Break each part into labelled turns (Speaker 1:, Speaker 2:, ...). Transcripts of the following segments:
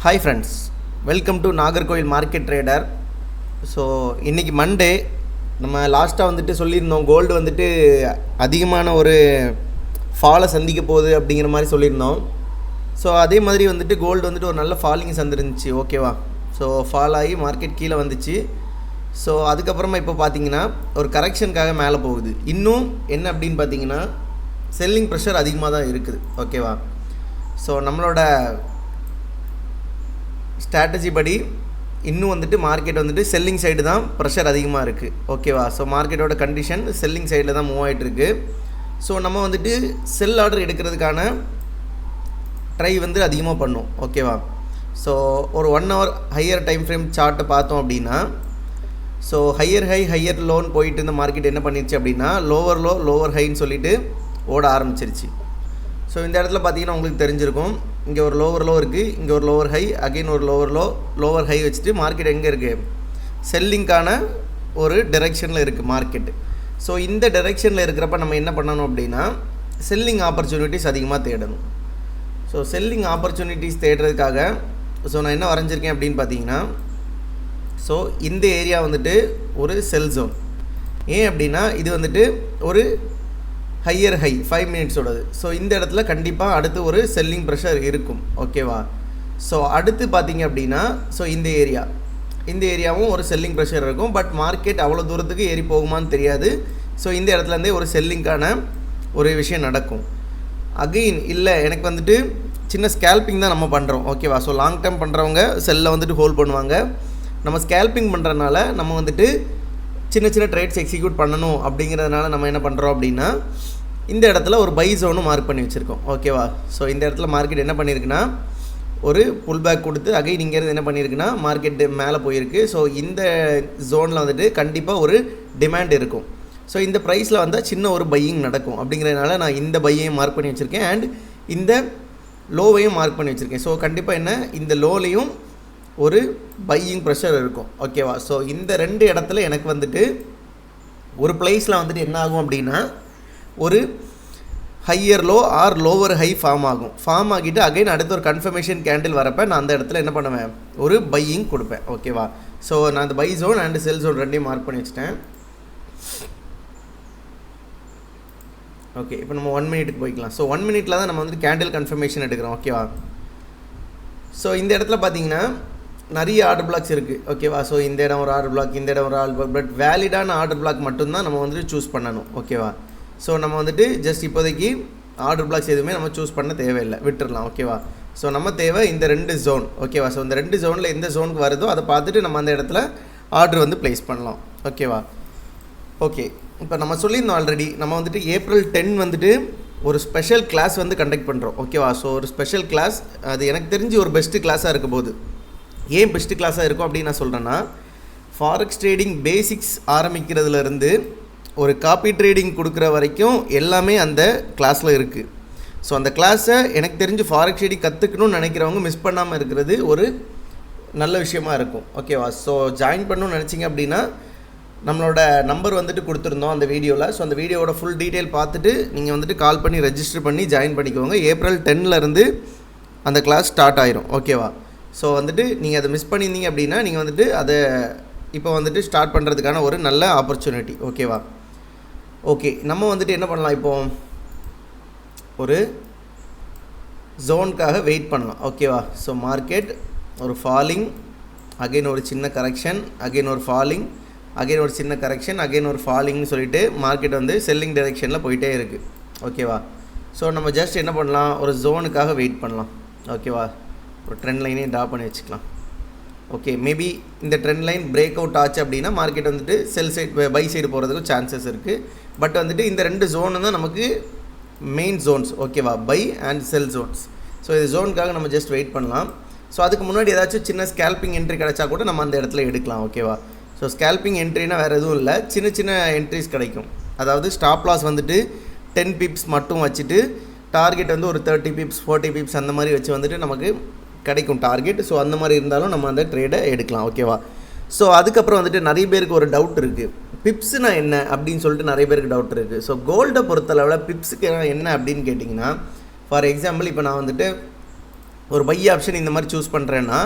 Speaker 1: Hi friends, welcome to Nagercoil market trader. So இன்றைக்கி Monday. நம்ம லாஸ்ட்டாக வந்துட்டு சொல்லியிருந்தோம் கோல்டு வந்துட்டு அதிகமான ஒரு ஃபாலை சந்திக்க போகுது அப்படிங்கிற மாதிரி சொல்லியிருந்தோம். ஸோ அதே மாதிரி வந்துட்டு கோல்டு வந்துட்டு ஒரு நல்ல ஃபாலிங் சந்திருந்துச்சு, ஓகேவா. ஸோ ஃபால் ஆகி மார்க்கெட் கீழே வந்துச்சு. ஸோ அதுக்கப்புறமா இப்போ பார்த்தீங்கன்னா ஒரு கரெக்ஷனுக்காக மேலே போகுது. இன்னும் என்ன அப்படின்னு பார்த்தீங்கன்னா செல்லிங் ப்ரெஷர் அதிகமாக தான் இருக்குது, ஓகேவா. ஸோ நம்மளோட ஸ்ட்ராட்டஜி படி இன்னும் வந்துட்டு மார்க்கெட் வந்துட்டு செல்லிங் சைடு தான் ப்ரெஷர் அதிகமாக இருக்குது, ஓகேவா. ஸோ மார்க்கெட்டோட கண்டிஷன் செல்லிங் சைடில் தான் மூவ் ஆகிட்டுருக்கு. ஸோ நம்ம வந்துட்டு செல் ஆர்டர் எடுக்கிறதுக்கான ட்ரை வந்து அதிகமாக பண்ணோம், ஓகேவா. ஸோ ஒரு 1 hour ஹையர் டைம் ஃப்ரேம் சார்ட்டை பார்த்தோம் அப்படின்னா, ஸோ ஹையர் லோன்னு போயிட்டு இந்த மார்க்கெட் என்ன பண்ணிடுச்சு அப்படின்னா லோவர் லோ லோவர் ஹைன்னு சொல்லிட்டு ஓட ஆரம்பிச்சிருச்சு. ஸோ இந்த இடத்துல பார்த்தீங்கன்னா உங்களுக்கு தெரிஞ்சிருக்கும், இங்கே ஒரு லோவர் லோ இருக்குது, இங்கே ஒரு லோவர் ஹை, அகெயின் ஒரு லோவர் ஹை வச்சுட்டு மார்க்கெட் எங்கே இருக்குது, செல்லிங்கான ஒரு டைரெக்ஷனில் இருக்குது மார்க்கெட்டு. ஸோ இந்த டைரெக்ஷனில் இருக்கிறப்ப நம்ம என்ன பண்ணணும் அப்படின்னா செல்லிங் ஆப்பர்ச்சுனிட்டிஸ் அதிகமாக தேடணும். ஸோ செல்லிங் ஆப்பர்ச்சுனிட்டிஸ் தேடுறதுக்காக நான் என்ன வரைஞ்சிருக்கேன் அப்படின்னு பார்த்தீங்கன்னா, ஸோ இந்த ஏரியா வந்துட்டு ஒரு செல் ஜோன். ஏன் அப்படின்னா இது வந்துட்டு ஒரு ஹையர் ஹை 5 minutesோடது. ஸோ இந்த இடத்துல கண்டிப்பாக அடுத்து ஒரு செல்லிங் ப்ரெஷர் இருக்கும், ஓகேவா. ஸோ அடுத்து பார்த்தீங்க அப்படின்னா இந்த ஏரியாவும் ஒரு செல்லிங் ப்ரெஷர் இருக்கும். பட் மார்க்கெட் அவ்வளோ தூரத்துக்கு ஏறி போகுமான்னு தெரியாது. ஸோ இந்த இடத்துலேருந்தே ஒரு செல்லிங்கான ஒரு விஷயம் நடக்கும். அகெயின் இல்லை எனக்கு வந்துட்டு சின்ன ஸ்கேல்பிங் தான் நம்ம பண்ணுறோம், ஓகேவா. ஸோ லாங் டேர்ம் பண்ணுறவங்க செல்லை வந்துட்டு ஹோல்ட் பண்ணுவாங்க. நம்ம ஸ்கேல்பிங் பண்ணுறதுனால நம்ம வந்துட்டு சின்ன ட்ரேட்ஸ் எக்ஸிக்யூட் பண்ணணும் அப்படிங்கிறதுனால நம்ம என்ன பண்ணுறோம் அப்படின்னா இந்த இடத்துல ஒரு பை ஜோனும் மார்க் பண்ணி வச்சுருக்கோம், ஓகேவா. ஸோ இந்த இடத்துல மார்க்கெட் என்ன பண்ணியிருக்குன்னா ஒரு புல் பேக் கொடுத்து அகைன் இங்கேருந்து என்ன பண்ணியிருக்குன்னா மார்க்கெட்டு மேலே போயிருக்கு. ஸோ இந்த ஜோனில் வந்துட்டு கண்டிப்பாக ஒரு டிமாண்ட் இருக்கும். ஸோ இந்த ப்ரைஸில் வந்தால் சின்ன ஒரு பையிங் நடக்கும் அப்படிங்கிறதுனால நான் இந்த பையையும் மார்க் பண்ணி வச்சுருக்கேன் அண்ட் இந்த லோவையும் மார்க் பண்ணி வச்சுருக்கேன். ஸோ கண்டிப்பாக என்ன இந்த லோலையும் ஒரு பையிங் ப்ரெஷர் இருக்கும், ஓகேவா. ஸோ இந்த 2 இடத்துல எனக்கு வந்துட்டு ஒரு பிளேஸில் வந்துட்டு என்ன ஆகும் அப்படின்னா ஒரு higher low or lower high form ஆகிட்டு அகைன் அடுத்து ஒரு கன்ஃபர்மேஷன் கேண்டில் வரப்போ நான் அந்த இடத்துல என்ன பண்ணுவேன், ஒரு பையிங் கொடுப்பேன், ஓகேவா. ஸோ நான் அந்த buy zone and sell zone ரெண்டையும் மார்க் பண்ணி வச்சுட்டேன். ஓகே, இப்போ நம்ம 1 minute போய்க்கலாம். ஸோ 1 minute தான் நம்ம வந்துட்டு கேண்டில் கன்ஃபர்மேஷன் எடுக்கிறோம், ஓகேவா. ஸோ இந்த இடத்துல பார்த்தீங்கன்னா நிறைய ஆர்டர் பிளாக்ஸ் இருக்குது, ஓகேவா. ஸோ இந்த இடம் ஒரு ஆர்டர் பிளாக், இந்த இடம் ஒரு ஆர்டர் பிளாக். பட் வேலிடான ஆர்டர் பிளாக் மட்டும்தான் நம்ம வந்துட்டு சூஸ் பண்ணணும், ஓகேவா. ஸோ நம்ம வந்துட்டு ஜஸ்ட் இப்போதைக்கு ஆர்டர் பிளாக்ஸ் எதுவுமே நம்ம சூஸ் பண்ண தேவையில்லை, விட்டுடலாம், ஓகேவா. ஸோ நம்ம தேவை இந்த 2 ஜோன், ஓகேவா. ஸோ இந்த 2 ஜோனில் எந்த ஜோனுக்கு வருதோ அதை பார்த்துட்டு நம்ம அந்த இடத்துல ஆர்டர் வந்து ப்ளேஸ் பண்ணலாம், ஓகேவா. ஓகே, இப்போ நம்ம சொல்லியிருந்தோம் ஆல்ரெடி நம்ம வந்துட்டு April 10 வந்துட்டு ஒரு ஸ்பெஷல் கிளாஸ் வந்து கண்டக்ட் பண்ணுறோம், ஓகேவா. ஸோ ஒரு ஸ்பெஷல் கிளாஸ், அது எனக்கு தெரிஞ்சு ஒரு பெஸ்ட்டு கிளாஸாக இருக்க போகுது. ஏன் பெஸ்ட்டு கிளாஸாக இருக்கும் அப்படின்னு நான் சொல்கிறேன்னா, ஃபாரெக்ஸ் ட்ரேடிங் பேசிக்ஸ் ஆரம்பிக்கிறதுலேருந்து ஒரு காப்பி ட்ரேடிங் கொடுக்குற வரைக்கும் எல்லாமே அந்த கிளாஸில் இருக்குது. ஸோ அந்த கிளாஸை எனக்கு தெரிஞ்சு ஃபாரெக்ஸ் ட்ரேடிங் கற்றுக்கணும்னு நினைக்கிறவங்க மிஸ் பண்ணாமல் இருக்கிறது ஒரு நல்ல விஷயமா இருக்கும், ஓகேவா. ஸோ ஜாயின் பண்ணணும்னு நினச்சிங்க அப்படின்னா நம்மளோட நம்பர் வந்துட்டு கொடுத்துருந்தோம் அந்த வீடியோவில். ஸோ அந்த வீடியோவோட ஃபுல் டீட்டெயில் பார்த்துட்டு நீங்கள் வந்துட்டு கால் பண்ணி ரெஜிஸ்டர் பண்ணி ஜாயின் பண்ணிக்கோங்க. April 10 அந்த கிளாஸ் ஸ்டார்ட் ஆயிரும், ஓகேவா. ஸோ வந்துட்டு நீங்கள் அதை மிஸ் பண்ணியிருந்தீங்க அப்படின்னா நீங்கள் வந்துட்டு அதை இப்போ வந்துட்டு ஸ்டார்ட் பண்ணுறதுக்கான ஒரு நல்ல ஆப்பர்ச்சுனிட்டி, ஓகேவா. ஓகே, நம்ம வந்துட்டு என்ன பண்ணலாம், இப்போது ஒரு ஜோனுக்காக வெயிட் பண்ணலாம், ஓகேவா. ஸோ மார்க்கெட் ஒரு ஃபாலிங், அகெயின் ஒரு சின்ன கரெக்ஷன், அகெயின் ஒரு ஃபாலிங், அகெயின் ஒரு சின்ன கரெக்ஷன், அகெயின் ஒரு ஃபாலிங்னு சொல்லிட்டு மார்க்கெட் வந்து செல்லிங் டைரெக்ஷனில் போயிட்டே இருக்குது, ஓகேவா. ஸோ நம்ம ஜஸ்ட் என்ன பண்ணலாம், ஒரு ஜோனுக்காக வெயிட் பண்ணலாம், ஓகேவா. ஒரு ட்ரெண்ட் லைனையும் ட்ரா பண்ணி வச்சுக்கலாம். ஓகே, மேபி இந்த ட்ரெண்ட் லைன் பிரேக் அவுட் ஆச்சு அப்படின்னா மார்க்கெட் வந்துட்டு செல் சைடு பை சைடு போகிறதுக்கு சான்சஸ் இருக்குது. பட் வந்துட்டு இந்த 2 ஜோனு தான் நமக்கு மெயின் ஜோன்ஸ், ஓகேவா, buy and sell zones. So இந்த ஜோனுக்காக நம்ம ஜஸ்ட் வெயிட் பண்ணலாம். ஸோ அதுக்கு முன்னாடி ஏதாச்சும் சின்ன ஸ்கேல்பிங் என்ட்ரி கிடச்சா கூட நம்ம அந்த இடத்துல எடுக்கலாம், ஓகேவா. ஸோ ஸ்கேல்பிங் என்ட்ரினா வேறு எதுவும் இல்லை, சின்ன என்ட்ரிஸ் கிடைக்கும். அதாவது ஸ்டாப் லாஸ் வந்துட்டு 10 pips மட்டும் வச்சுட்டு டார்கெட் வந்து ஒரு 30 pips 40 pips அந்த மாதிரி வச்சு வந்துட்டு நமக்கு கிடைக்கும் டார்கெட். ஸோ அந்த மாதிரி இருந்தாலும் நம்ம அந்த ட்ரேடை எடுக்கலாம், ஓகேவா. ஸோ அதுக்கப்புறம் வந்துட்டு நிறைய பேருக்கு ஒரு டவுட் இருக்குது, பிப்ஸ்னா என்ன அப்படின்னு சொல்லிட்டு நிறைய பேருக்கு டவுட் இருக்குது. ஸோ கோல்டை பொறுத்தளவில் பிப்ஸுக்கு என்ன அப்படின்னு கேட்டிங்கன்னா, ஃபார் எக்ஸாம்பிள் இப்போ நான் வந்துட்டு ஒரு பை ஆப்ஷன் இந்த மாதிரி சூஸ் பண்ணுறேன்னா,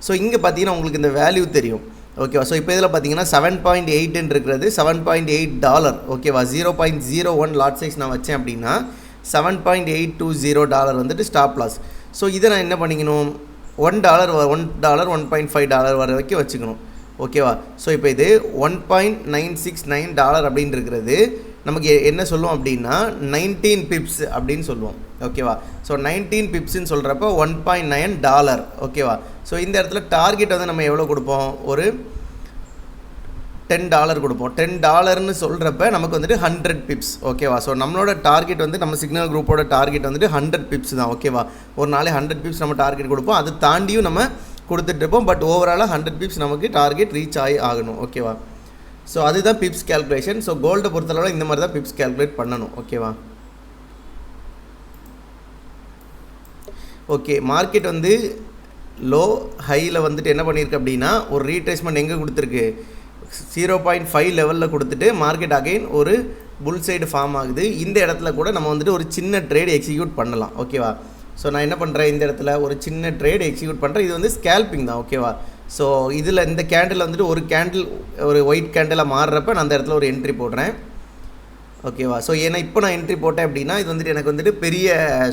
Speaker 1: ஸோ இங்கே பார்த்தீங்கன்னா உங்களுக்கு இந்த வேல்யூ தெரியும். ஓகேவா? ஸோ இப்போ இதில் பார்த்தீங்கன்னா 7.8 இருக்கிறது $7.8. ஓகேவா? 0.01 லாட் சைஸ் நான் வச்சேன் அப்படின்னா $7.820 வந்துட்டு ஸ்டாப் லாஸ். ஸோ இதை நான் என்ன பண்ணிக்கணும், $1 $1.5 வர வரைக்கும் வச்சுக்கணும். ஓகேவா? ஸோ இப்போ இது $1.969 அப்படின்னு இருக்கிறது நமக்கு என்ன சொல்லுவோம் அப்படின்னா 19 பிப்ஸ் அப்படின்னு சொல்லுவோம். ஓகேவா? ஸோ 19 பிப்ஸ்ன்னு சொல்கிறப்போ $1.9. ஓகேவா? ஸோ இந்த இடத்துல டார்கெட் வந்து நம்ம எவ்வளோ கொடுப்போம், ஒரு $10 கொடுப்போம். $10ன்னு சொல்கிறப்ப நமக்கு வந்துட்டு 100 பிப்ஸ். ஓகேவா? ஸோ நம்மளோட டார்கெட் வந்து நம்ம சிக்னல் குரூப்போட டார்கெட் வந்துட்டு 100 பிப்ஸ் தான். ஓகேவா? ஒரு நாளே 100 பிப்ஸ் நம்ம டார்கெட் கொடுப்போம். அது தாண்டியும் நம்ம கொடுத்துட்ருப்போம். பட் ஓவராலாக 100 பிப்ஸ் நமக்கு டார்கெட் ரீச் ஆகணும். ஓகேவா? ஸோ அதுதான் பிப்ஸ் கேல்குலேஷன். ஸோ கோல்டை பொறுத்தளவில் இந்த மாதிரி தான் பிப்ஸ் கேல்குலேட் பண்ணணும். ஓகேவா? ஓகே, மார்க்கெட் வந்து லோ ஹையில் வந்துட்டு என்ன பண்ணியிருக்கு அப்படின்னா ஒரு ரீட்ரேஸ்மெண்ட் எங்கே கொடுத்துருக்கு, 0.5 லெவலில் கொடுத்துட்டு மார்க்கெட் அகைன் ஒரு புல் சைடு ஃபார்ம் ஆகுது. இந்த இடத்துல கூட நம்ம வந்துட்டு ஒரு சின்ன ட்ரேடு எக்ஸிக்யூட் பண்ணலாம். ஓகேவா? ஸோ நான் என்ன பண்ணுறேன், இந்த இடத்துல ஒரு சின்ன ட்ரேடு எக்ஸிக்யூட் பண்ணுறேன். இது வந்து ஸ்கேல்பிங் தான். ஓகேவா? ஸோ இதில் இந்த கேண்டில் வந்துட்டு ஒரு கேண்டில் ஒரு ஒயிட் கேண்டிலாக மாறுறப்ப நான் அந்த இடத்துல ஒரு என்ட்ரி போடுறேன். ஓகேவா? ஸோ ஏன்னா இப்போ நான் என்ட்ரி போட்டேன் அப்படின்னா இது வந்துட்டு எனக்கு வந்துட்டு பெரிய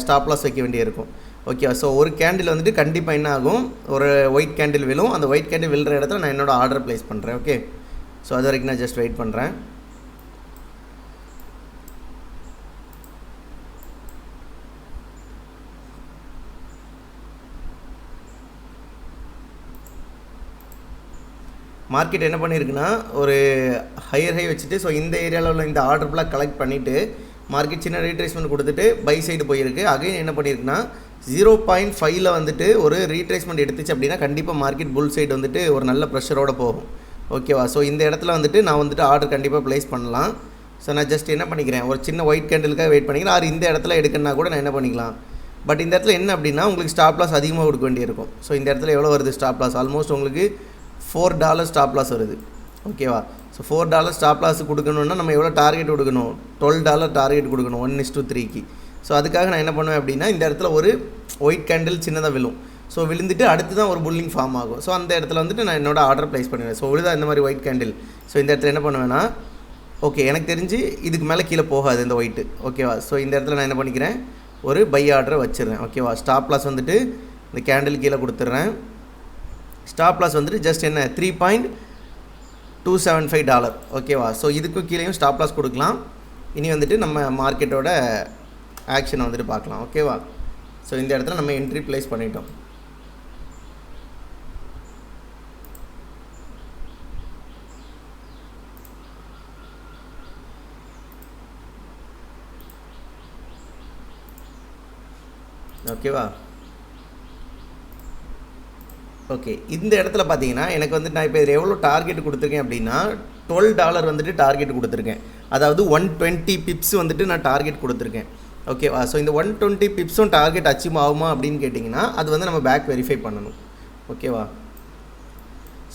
Speaker 1: ஸ்டாப் லாஸ் வைக்க வேண்டியிருக்கும். ஓகேவா? ஸோ ஒரு கேண்டில் வந்துட்டு கண்டிப்பாக என்ன ஆகும், ஒரு ஒயிட் கேண்டில் விழும். அந்த ஒயிட் கேண்டில் விழுற இடத்துல நான் என்னோடய ஆர்டர் ப்ளேஸ் பண்ணுறேன். ஓகே, ஸோ அது வரைக்கும் நான் ஜஸ்ட் வெயிட் பண்ணுறேன். மார்க்கெட் என்ன பண்ணியிருக்குன்னா ஒரு ஹையர் ஹை வச்சுட்டு ஸோ இந்த ஏரியாவில் உள்ள இந்த ஆர்டர் ஃபுல்லாக கலெக்ட் பண்ணிவிட்டு மார்க்கெட் சின்ன ரீட்ரேஸ்மெண்ட் கொடுத்துட்டு பை சைடு போயிருக்கு. அகைன் என்ன பண்ணியிருக்குன்னா 0.5ல் வந்துட்டு ஒரு ரீட்ரேஸ்மெண்ட் எடுத்துச்சு அப்படின்னா கண்டிப்பாக மார்க்கெட் புல் சைடு வந்துட்டு ஒரு நல்ல ப்ரெஷரோடு போகும். ஓகேவா? ஸோ இந்த இடத்துல வந்துட்டு நான் வந்துட்டு ஆர்டர் கண்டிப்பாக ப்ளேஸ் பண்ணலாம். ஸோ நான் ஜஸ்ட் என்ன பண்ணிக்கிறேன், ஒரு சின்ன ஒயிட் கேண்டிலுக்காக வெயிட் பண்ணிக்கிறேன். ஆறு இந்த இடத்துல எடுக்கணுன்னா கூட நான் என்ன பண்ணிக்கலாம். பட் இந்த இடத்துல என்ன அப்படின்னா உங்களுக்கு ஸ்டாப் லாஸ் அதிகமாக கொடுக்க வேண்டியிருக்கும். ஸோ இந்த இடத்துல எவ்வளோ வருது ஸ்டாப் லாஸ், ஆல்மோஸ்ட் உங்களுக்கு $4 ஸ்டாப் லாஸ் வருது. ஓகேவா? ஸோ $4 ஸ்டாப் லாஸ் கொடுக்கணுன்னா நம்ம எவ்வளோ டார்கெட் கொடுக்கணும், $12 டார்கெட் கொடுக்கணும் 1:3க்கு. ஸோ அதுக்காக நான் என்ன பண்ணுவேன் அப்படின்னா இந்த இடத்துல ஒரு ஒயிட் கேண்டில் சின்னதாக விழும். ஸோ விழுந்துட்டு அடுத்து தான் ஒரு புல்லிங் ஃபார்ம் ஆகும். ஸோ அந்த இடத்துல வந்துட்டு நான் என்னோட ஆர்டர் ப்ளேஸ் பண்ணுவேன். ஸோ விழுதா இந்த மாதிரி ஒயிட் கேண்டில். ஸோ இந்த இடத்துல என்ன பண்ணுவேன்னா ஓகே எனக்கு தெரிஞ்சு இதுக்கு மேலே கீழே போகாது இந்த ஒயிட்டு. ஓகேவா? ஸோ இந்த இடத்துல நான் என்ன பண்ணிக்கிறேன், ஒரு பை ஆர்டரை வச்சிடுறேன். ஓகேவா? ஸ்டாப் லாஸ் வந்துட்டு இந்த கேண்டில் கீழே கொடுத்துட்றேன். ஸ்டாப் லாஸ் வந்துட்டு ஜஸ்ட் என்ன $3.275. ஓகேவா? ஸோ இதுக்கும் கீழேயும் ஸ்டாப் லாஸ் கொடுக்கலாம். இனி வந்துட்டு நம்ம மார்க்கெட்டோட ஆக்ஷனை வந்துட்டு பார்க்கலாம். ஓகேவா? ஸோ இந்த இடத்துல நம்ம என்ட்ரி ப்ளேஸ் பண்ணிட்டோம். ஓகேவா? ஓகே, இந்த இடத்துல பார்த்தீங்கன்னா எனக்கு வந்துட்டு நான் இப்போ இதில் எவ்வளோ டார்கெட் கொடுத்துருக்கேன் அப்படின்னா $12 வந்துட்டு டார்கெட் கொடுத்துருக்கேன். அதாவது 120 பிப்ஸ் வந்துட்டு நான் டார்கெட் கொடுத்துருக்கேன். ஓகேவா? ஸோ இந்த 120 பிப்ஸும் டார்கெட் அச்சீவ் ஆகுமா அப்படின்னு கேட்டிங்கன்னா அது வந்து நம்ம பேக் வெரிஃபை பண்ணணும். ஓகேவா?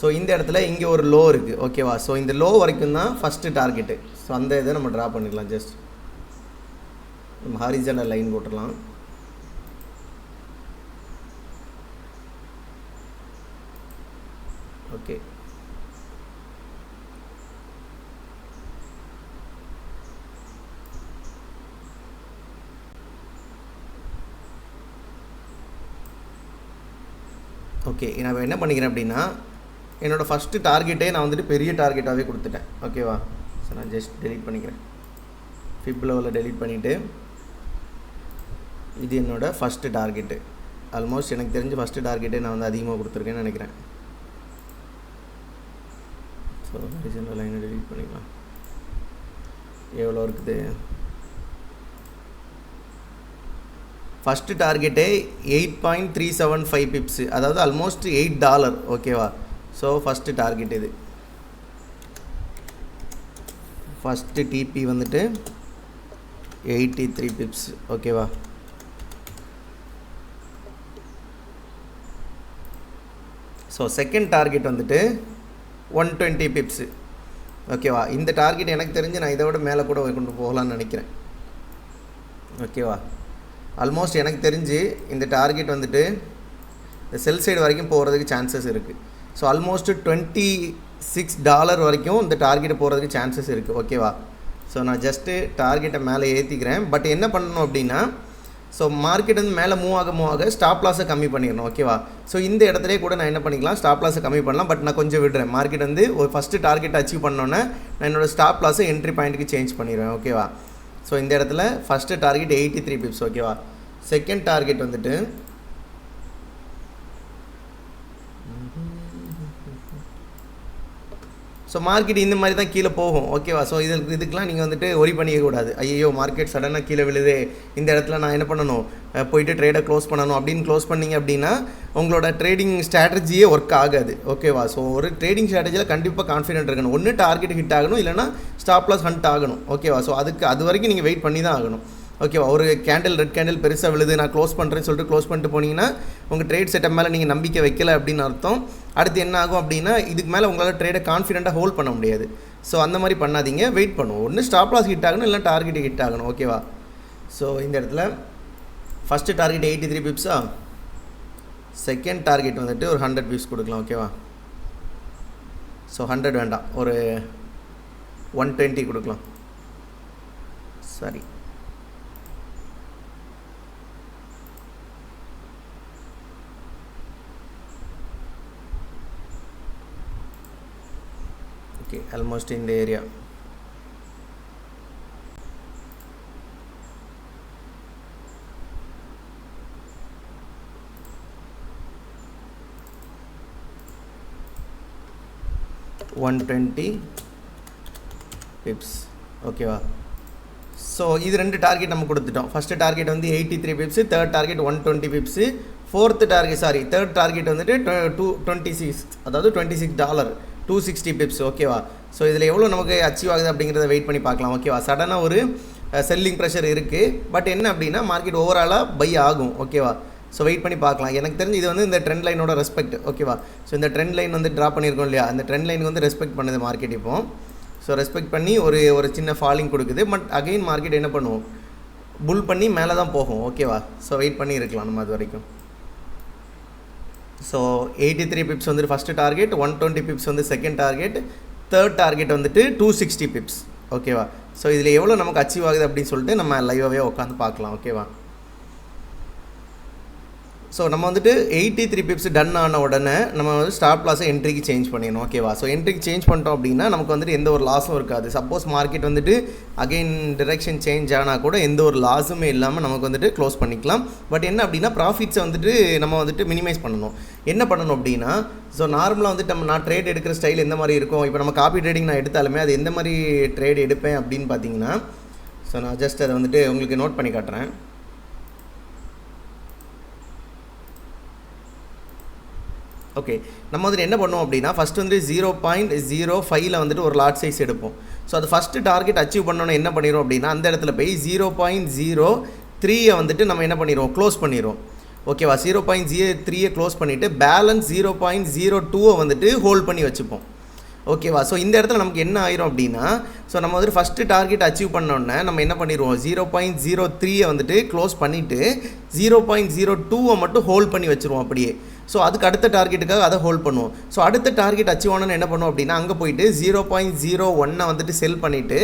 Speaker 1: ஸோ இந்த இடத்துல இங்கே ஒரு லோ இருக்குது. ஓகேவா? ஸோ இந்த லோ வரைக்கும் தான் ஃபஸ்ட்டு டார்கெட்டு. ஸோ அந்த இதை நம்ம ட்ரா பண்ணிக்கலாம். ஜஸ்ட் நம்ம ஹாரிசான்டல் லைன் போட்டுடலாம். ஓகே, ஓகே நான் என்ன பண்ணிக்கிறேன் அப்படின்னா என்னோடய ஃபஸ்ட்டு டார்கெட்டே நான் வந்துட்டு பெரிய டார்கெட்டாகவே கொடுத்துட்டேன். ஓகேவா? ஸோ நான் ஜஸ்ட் டெலீட் பண்ணிக்கிறேன். ஃபிப் லெவலில் டெலீட் பண்ணிவிட்டு இது என்னோடய ஃபஸ்ட்டு டார்கெட்டு. ஆல்மோஸ்ட் எனக்கு தெரிஞ்ச ஃபஸ்ட்டு டார்கெட்டே நான் வந்து அதிகமாக கொடுத்துருக்கேன்னு நினைக்கிறேன். ஸோ ஹாரிசான்டல் லைனை டெலீட் பண்ணிக்கலாம். எவ்வளோ இருக்குது, ஃபஸ்ட்டு டார்கெட்டே 8.375 பிப்ஸு, அதாவது ஆல்மோஸ்ட் $8. ஓகேவா? ஸோ ஃபஸ்ட்டு டார்கெட் இது. ஃபஸ்ட்டு டிபி வந்துட்டு 83 பிப்ஸ். ஓகேவா? ஸோ செகண்ட் டார்கெட் வந்துட்டு 120 பிப்ஸு. ஓகேவா? இந்த டார்கெட் எனக்கு தெரிஞ்சு நான் இதை விட மேலே கூட கொண்டு போகலான்னு நினைக்கிறேன். ஓகேவா? ஆல்மோஸ்ட் எனக்கு தெரிஞ்சு இந்த டார்கெட் வந்துட்டு இந்த செல் சைடு வரைக்கும் போகிறதுக்கு சான்சஸ் இருக்குது. ஸோ ஆல்மோஸ்ட் $26 வரைக்கும் இந்த டார்கெட்டை போகிறதுக்கு சான்சஸ் இருக்குது. ஓகேவா? ஸோ நான் ஜஸ்ட்டு டார்கெட்டை மேலே ஏற்றிக்கிறேன். பட் என்ன பண்ணணும் அப்படின்னா, ஸோ மார்க்கெட் வந்து மேலே மூவ் ஆக ஸ்டாப் லாஸை கம்மி பண்ணிடணும். ஓகேவா? ஸோ இந்த இடத்துல கூட நான் என்ன பண்ணிக்கலாம், ஸ்டாப் லாஸை கம்மி பண்ணலாம். பட் நான் கொஞ்சம் விடுறேன். மார்க்கெட் வந்து ஒரு ஃபஸ்ட்டு டார்கெட் அச்சீவ் பண்ணோன்னே நான் என்னோடய ஸ்டாப் லாஸை என்ட்ரி பாயிண்ட்டுக்கு சேஞ்ச் பண்ணிடுவேன். ஓகேவா? ஸோ இந்த இடத்துல ஃபஸ்ட்டு டார்கெட் 83 பிப்ஸ். ஓகேவா? செகண்ட் டார்கெட் வந்துட்டு ஸோ மார்க்கெட் இந்த மாதிரி தான் கீழே போகும். ஓகேவா? ஸோ இதுக்கெலாம் நீங்கள் வந்துட்டு ஒரி பண்ணிக்கக்கூடாது. ஐயோ மார்க்கெட் சடனாக கீழே விழுது, இந்த இடத்துல நான் என்ன பண்ணணும், போயிட்டு ட்ரேடை க்ளோஸ் பண்ணணும் அப்படின்னு க்ளோஸ் பண்ணிங்க அப்படின்னா உங்களோட ட்ரேடிங் ஸ்ட்ராட்டஜியே ஒர்க் ஆகாது. ஓகேவா? ஸோ ஒரு ட்ரேடிங் ஸ்ட்ராட்டஜியில் கண்டிப்பாக கான்ஃபிடென்ட் இருக்கணும். ஒன்று டார்கெட் ஹிட் ஆகணும், இல்லைனா ஸ்டாப் லாஸ் ஹண்ட் ஆகணும். ஓகேவா? ஸோ அது வரைக்கும் நீங்கள் வெயிட் பண்ணி தான் ஆகணும். ஓகேவா? ஒரு ரெட் கேண்டில் பெருசாக விழுது, நான் க்ளோஸ் பண்ணுறேன்னு சொல்லிட்டு க்ளோஸ் பண்ணிட்டு போனீங்கன்னா உங்கள் ட்ரேட் செட்டப் மேலே நீங்கள் நம்பிக்கை வைக்கல அப்படின்னு அர்த்தம். அடுத்து என்ன ஆகும் அப்படின்னா, இதுக்கு மேலே உங்களால் ட்ரேடை கான்ஃபிடென்ட்டாக ஹோல்ட் பண்ண முடியாது. ஸோ அந்த மாதிரி பண்ணாதீங்க, வெயிட் பண்ணுவோம். ஒன்று ஸ்டாப் லாஸ் ஹிட் ஆகணும், இல்லை டார்கெட் ஹிட் ஆகணும். ஓகேவா? ஸோ இந்த இடத்துல ஃபஸ்ட்டு டார்கெட் 83 பிப்ஸா, செகண்ட் டார்கெட் வந்துட்டு ஒரு 100 பிப்ஸ் கொடுக்கலாம். ஓகேவா? ஸோ 100 வேண்டாம், ஒரு 120 கொடுக்கலாம். சரி, okay, almost in the area. $120 pips. ஓகேவா? ஸோ இது ரெண்டு டார்கெட் நம்ம கொடுத்துட்டோம். ஃபஸ்ட்டு டார்கெட் வந்து 83 பிப்ஸு, தேர்ட் டார்கெட் 120 பிப்ஸு, தேர்ட் டார்கெட் வந்துட்டு 26, அதாவது $26, 260 பிப்ஸ். ஓகேவா? ஸோ இதில் எவ்வளோ நமக்கு அச்சீவ் ஆகுது அப்படிங்கிறத வெயிட் பண்ணி பார்க்கலாம். ஓகேவா? சடனாக ஒரு செல்லிங் ப்ரெஷர் இருக்குது. பட் என்ன அப்படின்னா மார்க்கெட் ஓவராலாக பை ஆகும். ஓகேவா? ஸோ வெயிட் பண்ணி பார்க்கலாம். எனக்கு தெரிஞ்சு இது வந்து இந்த ட்ரெண்ட் லைனோட ரெஸ்பெக்ட். ஓகேவா? ஸோ இந்த ட்ரெண்ட் லைன் வந்து ட்ரா பண்ணியிருக்கோம் இல்லையா, அந்த ட்ரெண்ட் லைனுக்கு வந்து ரெஸ்பெக்ட் பண்ணுது மார்க்கெட் இப்போ. ஸோ ரெஸ்பெக்ட் பண்ணி ஒரு சின்ன ஃபாலிங் கொடுக்குது. பட் அகெயின் மார்க்கெட் என்ன பண்ணுவோம், புல் பண்ணி மேலே தான் போகும். ஓகேவா? ஸோ வெயிட் பண்ணி இருக்கலாம் நம்ம அது வரைக்கும். ஸோ 83 பிப்ஸ் வந்துட்டு ஃபஸ்ட்டு டார்கெட், 120 பிப்ஸ் வந்து செகண்ட் டார்கெட், தேர்ட் டார்கெட் வந்துட்டு 260 பிப்ஸ். ஓகேவா? ஸோ இதில் எவ்வளோ நமக்கு அச்சீவ் ஆகுது அப்படின்னு சொல்லிட்டு நம்ம லைவாகவே உட்காந்து பார்க்கலாம். ஓகேவா? ஸோ நம்ம வந்துட்டு 83 பிப்ஸ் டன் ஆன உடனே நம்ம வந்து ஸ்டாப் லாஸை என்ட்ரிக்கு சேஞ்ச் பண்ணிடணும். ஓகேவா? ஸோ என்ட்ரிக்கு சேஞ்ச் பண்ணிட்டோம் அப்படின்னா நமக்கு வந்துட்டு எந்த ஒரு லாஸும் இருக்காது. சப்போஸ் மார்க்கெட் வந்துட்டு அகெயின் டிரெக்ஷன் சேஞ்ச் ஆனால் கூட எந்த ஒரு லாஸுமே இல்லாமல் நமக்கு வந்துட்டு க்ளோஸ் பண்ணிக்கலாம். பட் என்ன அப்படின்னா ப்ராஃபிட்ஸை வந்துட்டு நம்ம வந்துட்டு மினிமைஸ் பண்ணணும். என்ன பண்ணணும் அப்படின்னா, ஸோ நார்மலாக வந்துட்டு நான் ட்ரேட் எடுக்கிற ஸ்டைல் எந்த மாதிரி இருக்கும், இப்போ நம்ம காப்பி ட்ரேடிங் நான் எடுத்தாலுமே அது எந்த மாதிரி ட்ரேட் எடுப்பேன் அப்படின்னு பார்த்தீங்கன்னா, ஸோ நான் ஜஸ்ட் அதை வந்துட்டு உங்களுக்கு நோட் பண்ணி காட்டுறேன். ஓகே, நம்ம வந்துட்டு என்ன பண்ணுவோம் அப்படின்னா, ஃபஸ்ட்டு வந்து 0.05 வந்துட்டு ஒரு லாட் சைஸ் எடுப்போம். ஸோ அது ஃபஸ்ட்டு டார்கெட் அச்சீவ் பண்ணோன்னா என்ன பண்ணிடுவோம் அப்படின்னா, அந்த இடத்துல போய் 0.03 வந்துட்டு நம்ம என்ன பண்ணிடுவோம், க்ளோஸ் பண்ணிடுவோம். ஓகேவா? 0.03 க்ளோஸ் பண்ணிவிட்டு பேலன்ஸ் 0.02 வந்துட்டு ஹோல்ட் பண்ணி வச்சுப்போம். ஓகேவா? ஸோ இந்த இடத்துல நமக்கு என்ன ஆயிரும் அப்படின்னா, ஸோ நம்ம வந்துட்டு ஃபஸ்ட்டு டார்கெட் அச்சீவ் பண்ணோன்னே நம்ம என்ன பண்ணிடுவோம், 0.03 வந்துட்டு க்ளோஸ் பண்ணிவிட்டு 0.02 மட்டும் ஹோல்ட் பண்ணி வச்சுருவோம் அப்படியே. ஸோ அதுக்கு அடுத்த டார்கெட்டுக்காக அதை ஹோல்ட் பண்ணுவோம். ஸோ அடுத்த டார்கெட் அச்சீவ் ஆனோன்னு என்ன பண்ணுவோம் அப்படின்னா, அங்கே போயிட்டு 0.01 வந்துட்டு செல் பண்ணிவிட்டு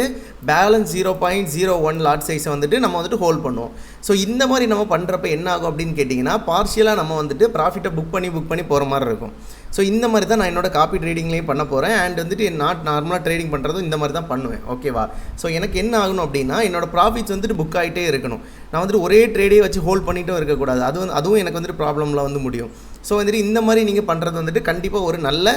Speaker 1: பேலன்ஸ் 0.01 லாட் சைஸை வந்துட்டு நம்ம வந்துட்டு ஹோல்ட் பண்ணுவோம். ஸோ இந்த மாதிரி நம்ம பண்ணுறப்ப என்ன ஆகும் அப்படின்னு கேட்டிங்கன்னா, பார்ஷியலாக நம்ம வந்துட்டு ப்ராஃபிட்டை புக் பண்ணி போகிற மாதிரி இருக்கும். ஸோ இந்த மாதிரி தான் நான் என்னோட காப்பி ட்ரேடிங்லேயும் பண்ண போகிறேன். அண்ட் வந்துட்டு நார்மலாக ட்ரேடிங் பண்ணுறதும் இந்த மாதிரி தான் பண்ணுவேன். ஓகேவா? ஸோ எனக்கு என்ன ஆகணும் அப்படின்னா, என்னோடய ப்ராஃபிட்ஸ் வந்துட்டு புக் ஆகிட்டே இருக்கணும். நான் வந்துட்டு ஒரே ட்ரேடே வச்சு ஹோல்ட் பண்ணிட்டும் இருக்கக்கூடாது. அதுவும் எனக்கு வந்துட்டு ப்ராப்ளமில் வந்து முடியும். ஸோ வந்துட்டு இந்த மாதிரி நீங்கள் பண்ணுறது வந்துட்டு கண்டிப்பாக ஒரு நல்ல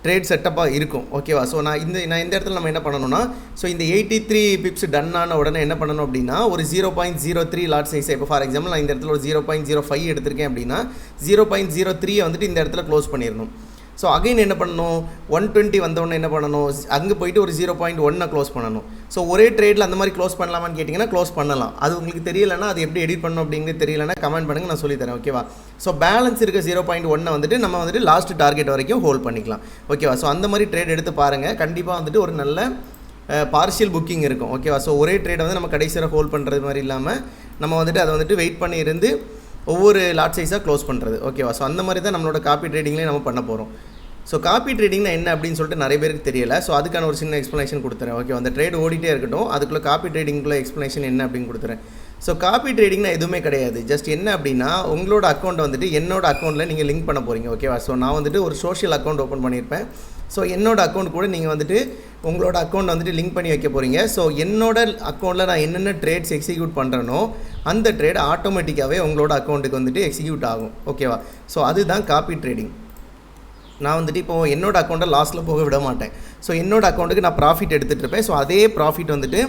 Speaker 1: ட்ரேட் செட்டப்பாக இருக்கும். ஓகேவா? ஸோ நான் இந்த இடத்துல நம்ம என்ன பண்ணணும்னா, ஸோ இந்த 83 பிப்ஸ் டன் ஆன உடனே என்ன பண்ணணும் அப்படின்னா, ஒரு 0.03 லாட் சைஸை, இப்போ ஃபார் எக்ஸாம்பிள் நான் இந்த இடத்துல ஒரு 0.05 எடுத்திருக்கேன் அப்படின்னா 0.03 வந்துட்டு இந்த இடத்துல க்ளோஸ் பண்ணிடணும். ஸோ அகைன் என்ன பண்ணணும், 120 வந்தோடனே என்ன பண்ணணும், அங்கே போயிட்டு ஒரு 0.1 க்ளோஸ் பண்ணணும். ஸோ ஒரே ட்ரேடில் அந்த மாதிரி க்ளோஸ் பண்ணலாமான்னு கேட்டிங்கன்னா க்ளோஸ் பண்ணலாம். அது உங்களுக்கு தெரியலைன்னா, அது எப்படி எடிட் பண்ணணும் அப்படிங்கிறது தெரியலைன்னா கமெண்ட் பண்ணுங்கள், நான் சொல்லித்தரேன். ஓகேவா? ஸோ பேலன்ஸ் இருக்க 0.1 வந்துட்டு நம்ம வந்துட்டு லாஸ்ட் டார்கெட் வரைக்கும் ஹோல்ட் பண்ணிக்கலாம். ஓகேவா? ஸோ அந்த மாதிரி ட்ரேட் எடுத்து பாருங்கள், கண்டிப்பாக வந்துட்டு ஒரு நல்ல பார்ஷியல் புக்கிங் இருக்கும். ஓகேவா? ஸோ ஒரே ட்ரேடை வந்து நம்ம கடைசியாக ஹோல்ட் பண்ணுறது மாதிரி இல்லாமல் நம்ம வந்துட்டு அதை வந்துட்டு வெயிட் பண்ணி இருந்து ஒவ்வொரு லாட் சைஸாக க்ளோஸ் பண்ணுறது. ஓகேவா? ஸோ அந்த மாதிரி தான் நம்மளோட காப்பி ட்ரேடிங்லேயே நம்ம பண்ண போகிறோம். ஸோ காப்பி ட்ரேடிங்னா என்ன அப்படின்னு சொல்லிட்டு நிறைய பேருக்கு தெரியல. ஸோ அதுக்கான ஒரு சின்ன எக்ஸ்ப்ளனேஷன் கொடுத்துறேன். ஓகே, அந்த ட்ரேட் ஓடிட்டே இருக்கட்டும், அதுக்குள்ளே காப்பி ட்ரேடிங்குள்ளே எக்ஸ்ப்ளனேஷன் என்ன அப்படின்னு கொடுத்துறேன். ஸோ காப்பி ட்ரேடிங்னா எதுவுமே கிடையாது. ஜஸ்ட் என்ன அப்படின்னா, உங்களோட அக்கௌண்ட் வந்துட்டு என்னோட அக்கௌண்ட்டில் நீங்கள் லிங்க் பண்ண போகிறீங்க. ஓகேவா? ஸோ நான் வந்துட்டு ஒரு சோஷியல் அக்கௌண்ட் ஓப்பன் பண்ணியிருப்பேன். ஸோ என்னோட அக்கௌண்ட் கூட நீங்கள் வந்துட்டு உங்களோட அக்கௌண்ட் வந்துட்டு லிங்க் பண்ணி வைக்க போகிறீங்க. ஸோ என்னோட அக்கௌண்ட்டில் நான் என்னென்ன ட்ரேட்ஸ் எக்ஸிக்யூட் பண்ணுறேனோ அந்த ட்ரேட் ஆட்டோமேட்டிக்காகவே உங்களோட அக்கௌண்ட்டுக்கு வந்துட்டு எக்ஸிக்யூட் ஆகும். ஓகேவா? ஸோ அதுதான் காப்பி ட்ரேடிங். நான் வந்துட்டு இப்போது என்னோட அக்கௌண்ட்டை லாஸில் போக விட மாட்டேன். ஸோ என்னோட அக்கௌண்ட்டுக்கு நான் ப்ராஃபிட் எடுத்துகிட்டு இருப்பேன். ஸோ அதே ப்ராஃபிட் வந்துட்டு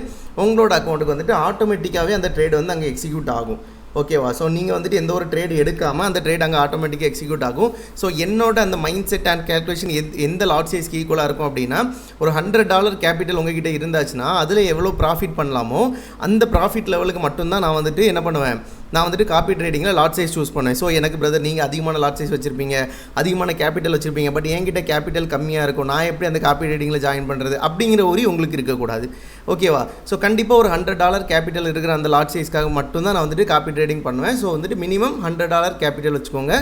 Speaker 1: உங்களோட அக்கௌண்ட்டுக்கு வந்துட்டு ஆட்டோமேட்டிக்காகவே அந்த ட்ரேட் வந்து அங்கே எக்ஸிக்யூட் ஆகும். ஓகேவா? ஸோ நீங்கள் வந்துட்டு எந்த ஒரு ட்ரேட் எடுக்காமல் அந்த ட்ரேட் அங்கே ஆட்டோமேட்டிக்காக எக்ஸிக்யூட் ஆகும். ஸோ என்னோட அந்த மைண்ட் செட் அண்ட் கேல்குலேஷன் எந்த லாட் சைஸ்க்கு ஈக்குவலாக இருக்கும் அப்படின்னா, ஒரு $100 கேபிட்டல் உங்ககிட்ட இருந்தாச்சுன்னா அதில் எவ்வளோ ப்ராஃபிட் பண்ணலாமோ அந்த ப்ராஃபிட் லெவலுக்கு மட்டும்தான் நான் வந்துட்டு என்ன பண்ணுவேன், நான் வந்துட்டு காப்பி ட்ரேடிங்கில் லாட் சைஸ் சூஸ் பண்ணேன். ஸோ எனக்கு பிரதர் நீங்கள் அதிகமான லாட் சைஸ் வச்சுருப்பீங்க, அதிகமான கேபிட்டல் வச்சுருப்பீங்க, பட் என்கிட்ட கேபிட்டல் கம்மியாக இருக்கும், நான் எப்படி அந்த காப்பி ட்ரேடிங்கில் ஜாயின் பண்ணுறது அப்படிங்கிற ஒரு உங்களுக்கு இருக்கக்கூடாது. ஓகேவா? ஸோ கண்டிப்பாக ஒரு $100 கேபிட்டல் இருக்கிற அந்த லாட் சைஸ்க்காக மட்டும்தான் நான் வந்துட்டு காப்பி ட்ரேடிங் பண்ணுவேன். ஸோ வந்துட்டு மினிமம் $100 கேபிட்டல் வச்சுக்கோங்க,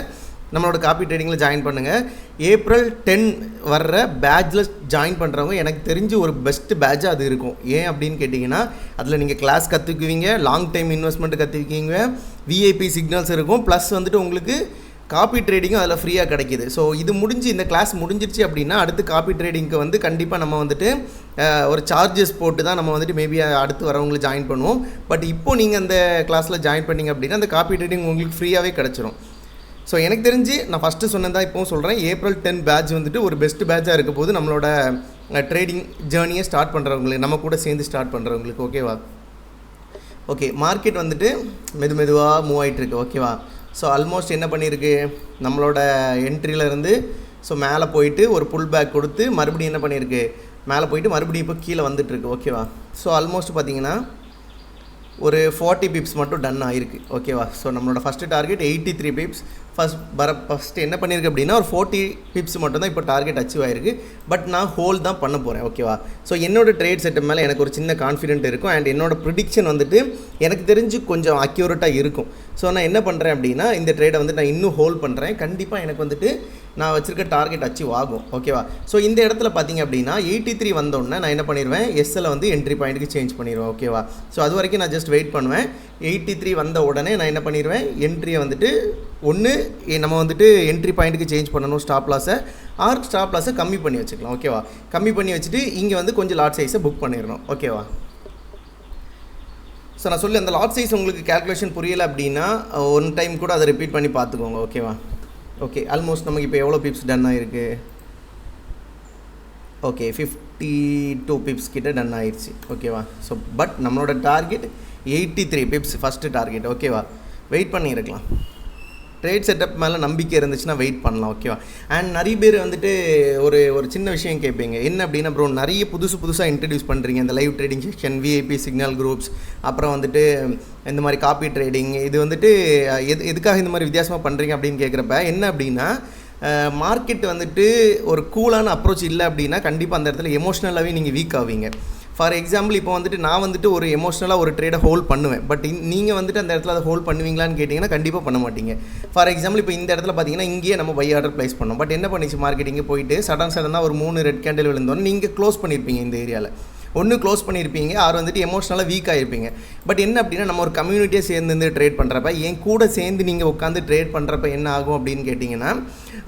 Speaker 1: நம்மளோட காப்பி ட்ரேடிங்கில் ஜாயின் பண்ணுங்கள். April 10 வர்ற பேட்சில் ஜாயின் பண்ணுறவங்க எனக்கு தெரிஞ்சு ஒரு பெஸ்ட்டு பேட்சாக அது இருக்கும். ஏன் அப்படின்னு கேட்டிங்கன்னா, அதில் நீங்கள் கிளாஸ் கற்றுக்குவீங்க, லாங் டைம் இன்வெஸ்ட்மெண்ட் கற்றுக்குவீங்க, விஐபி சிக்னல்ஸ் இருக்கும், ப்ளஸ் வந்துட்டு உங்களுக்கு காப்பி ட்ரேடிங்கும் அதில் ஃப்ரீயாக கிடைக்கிது. ஸோ இது முடிஞ்சு இந்த கிளாஸ் முடிஞ்சிருச்சு அப்படின்னா அடுத்து காப்பி ட்ரேடிங்க்கு வந்து கண்டிப்பாக நம்ம வந்துட்டு ஒரு சார்ஜஸ் போட்டு தான் நம்ம வந்துட்டு மேபி அடுத்து வரவங்களை ஜாயின் பண்ணுவோம். பட் இப்போது நீங்கள் அந்த கிளாஸில் ஜாயின் பண்ணிங்க அப்படின்னா அந்த காப்பி ட்ரேடிங் உங்களுக்கு ஃப்ரீயாகவே கிடச்சிரும். ஸோ எனக்கு தெரிஞ்சு நான் ஃபஸ்ட்டு சொன்னதான் இப்போவும் சொல்கிறேன், April 10 பேட்ச் வந்துட்டு ஒரு பெஸ்ட்டு பேட்சாக இருக்க போது நம்மளோட ட்ரேடிங் ஜேர்னியை ஸ்டார்ட் பண்ணுறவங்களுக்கு, நம்ம கூட சேர்ந்து ஸ்டார்ட் பண்ணுறவங்களுக்கு. ஓகேவா? ஓகே, மார்க்கெட் வந்துட்டு மெதுவாக மூவ் ஆகிட்டுருக்கு. ஓகேவா? ஸோ ஆல்மோஸ்ட் என்ன பண்ணியிருக்கு, நம்மளோட என்ட்ரியிலேருந்து ஸோ மேலே போயிட்டு ஒரு புல் பேக் கொடுத்து மறுபடியும் என்ன பண்ணியிருக்கு, மேலே போயிட்டு மறுபடியும் இப்போ கீழே வந்துட்டுருக்கு. ஓகேவா? ஸோ ஆல்மோஸ்ட் பார்த்திங்கன்னா ஒரு 40 பிப்ஸ் மட்டும் டன் ஆகிருக்கு. ஓகேவா? ஸோ நம்மளோட ஃபஸ்ட்டு டார்கெட் 83 பிப்ஸ். ஃபஸ்ட்டு என்ன பண்ணியிருக்கு அப்படின்னா ஒரு 40 பிப்ஸ் மட்டும் தான் இப்போ டார்கெட் அச்சீவ் ஆகிருக்கு. பட் நான் ஹோல்ட் தான் பண்ண போகிறேன். ஓகேவா? ஸோ என்னோடய ட்ரேட் செட்டப் மேலே எனக்கு ஒரு சின்ன கான்ஃபிடென்ட் இருக்கும். அண்ட் என்னோட ப்ரிடிக்ஷன் வந்துட்டு எனக்கு தெரிஞ்சு கொஞ்சம் அக்யூரேட்டாக இருக்கும். ஸோ நான் என்ன பண்ணுறேன் அப்படின்னா, இந்த ட்ரேடை வந்து நான் இன்னும் ஹோல்ட் பண்ணுறேன். கண்டிப்பாக எனக்கு வந்துட்டு நான் வச்சுருக்க டார்கெட் அச்சீவ் ஆகும். ஓகேவா? ஸோ இந்த இடத்துல பார்த்திங்க அப்படின்னா 83 வந்தோடனே நான் என்ன பண்ணிடுவேன், எஸ்எல் வந்து என்ட்ரி பாயிண்ட்டுக்கு சேஞ்ச் பண்ணிடுவேன். ஓகேவா? ஸோ அது வரைக்கும் நான் ஜஸ்ட் வெயிட் பண்ணுவேன். 83 வந்த உடனே நான் என்ன பண்ணிடுவேன், என்ட்ரியை வந்துட்டு ஒன்று நம்ம வந்துட்டு என்ட்ரி பாயிண்ட்டுக்கு சேஞ்ச் பண்ணணும் ஸ்டாப் லாஸை, ஆர் ஸ்டாப் லாஸை கம்மி பண்ணி வச்சுக்கலாம். ஓகேவா? கம்மி பண்ணி வச்சுட்டு இங்கே வந்து கொஞ்சம் லாட் சைஸை புக் பண்ணிடணும். ஓகேவா? ஸோ நான் சொல்லி அந்த லாட் சைஸ் உங்களுக்கு கேல்குலேஷன் புரியலை அப்படின்னா ஒன் டைம் கூட அதை ரிப்பீட் பண்ணி பார்த்துக்கோங்க. ஓகேவா? ஓகே, ஆல்மோஸ்ட் நமக்கு இப்போ எவ்வளோ பிப்ஸ் டன் ஆகிருக்கு, ஓகே 52 பிப்ஸ் கிட்ட டன் ஆயிடுச்சு. ஓகேவா? ஸோ பட் நம்மளோட டார்கெட் 83 பிப்ஸ் ஃபஸ்ட்டு டார்கெட். ஓகேவா? வெயிட் பண்ணியிருக்கலாம். ட்ரேட் செட்டப் மேலே நம்பிக்கை இருந்துச்சுன்னா வெயிட் பண்ணலாம். ஓகேவா? அண்ட் நிறைய பேர் வந்துட்டு ஒரு சின்ன விஷயம் கேட்பீங்க, என்ன அப்படின்னா ப்ரோ நிறைய புதுசாக இன்ட்ரடியூஸ் பண்ணுறீங்க இந்த live trading section, VIP signal groups, அப்புறம் வந்துட்டு இந்த மாதிரி காப்பி ட்ரேடிங், இது வந்துட்டு எதுக்காக இந்த மாதிரி வித்தியாசமாக பண்ணுறீங்க அப்படின்னு கேட்குறப்ப என்ன அப்படின்னா, மார்க்கெட் வந்துட்டு ஒரு கூலான அப்ரோச் இல்லை அப்படின்னா கண்டிப்பாக அந்த இடத்துல எமோஷ்னலாகவே நீங்கள் வீக் ஆவீங்க. ஃபார் எக்ஸாம்பிள் இப்போ வந்துட்டு நான் வந்துட்டு ஒரு எமோஷ்னலாக ஒரு ட்ரேடை ஹோல்ட் பண்ணுவேன். பட் நீங்கள் வந்துட்டு அந்த இடத்துல அதை ஹோல்ட் பண்ணுவீங்களான்னு கேட்டிங்கன்னா கண்டிப்பாக பண்ண மாட்டீங்க. ஃபார் எக்ஸாம்பிள் இப்போ இந்த இடத்துல பார்த்தீங்கன்னா இங்கேயே நம்ம பை ஆர்டர் ப்ளேஸ் பண்ணோம். பட் என்ன பண்ணிச்சு மார்க்கெட்டிங்கே போயிட்டு சடனாக ஒரு 3 ரெட் கேண்டில் விழுந்தோன்னு நீங்கள் க்ளோஸ் பண்ணியிருப்பீங்க. இந்த ஏரியாவில் ஒன்று க்ளோஸ் பண்ணியிருப்பீங்க, ஆர் வந்துட்டு எமோஷ்னலாக வீக் ஆகிருப்பீங்க. பட் என்ன அப்படின்னா நம்ம ஒரு கம்யூனிட்டியாக சேர்ந்து ட்ரேட் பண்ணுறப்ப, என் கூட சேர்ந்து நீங்கள் உட்காந்து ட்ரேட் பண்ணுறப்ப என்ன ஆகும் அப்படின்னு கேட்டிங்கன்னா,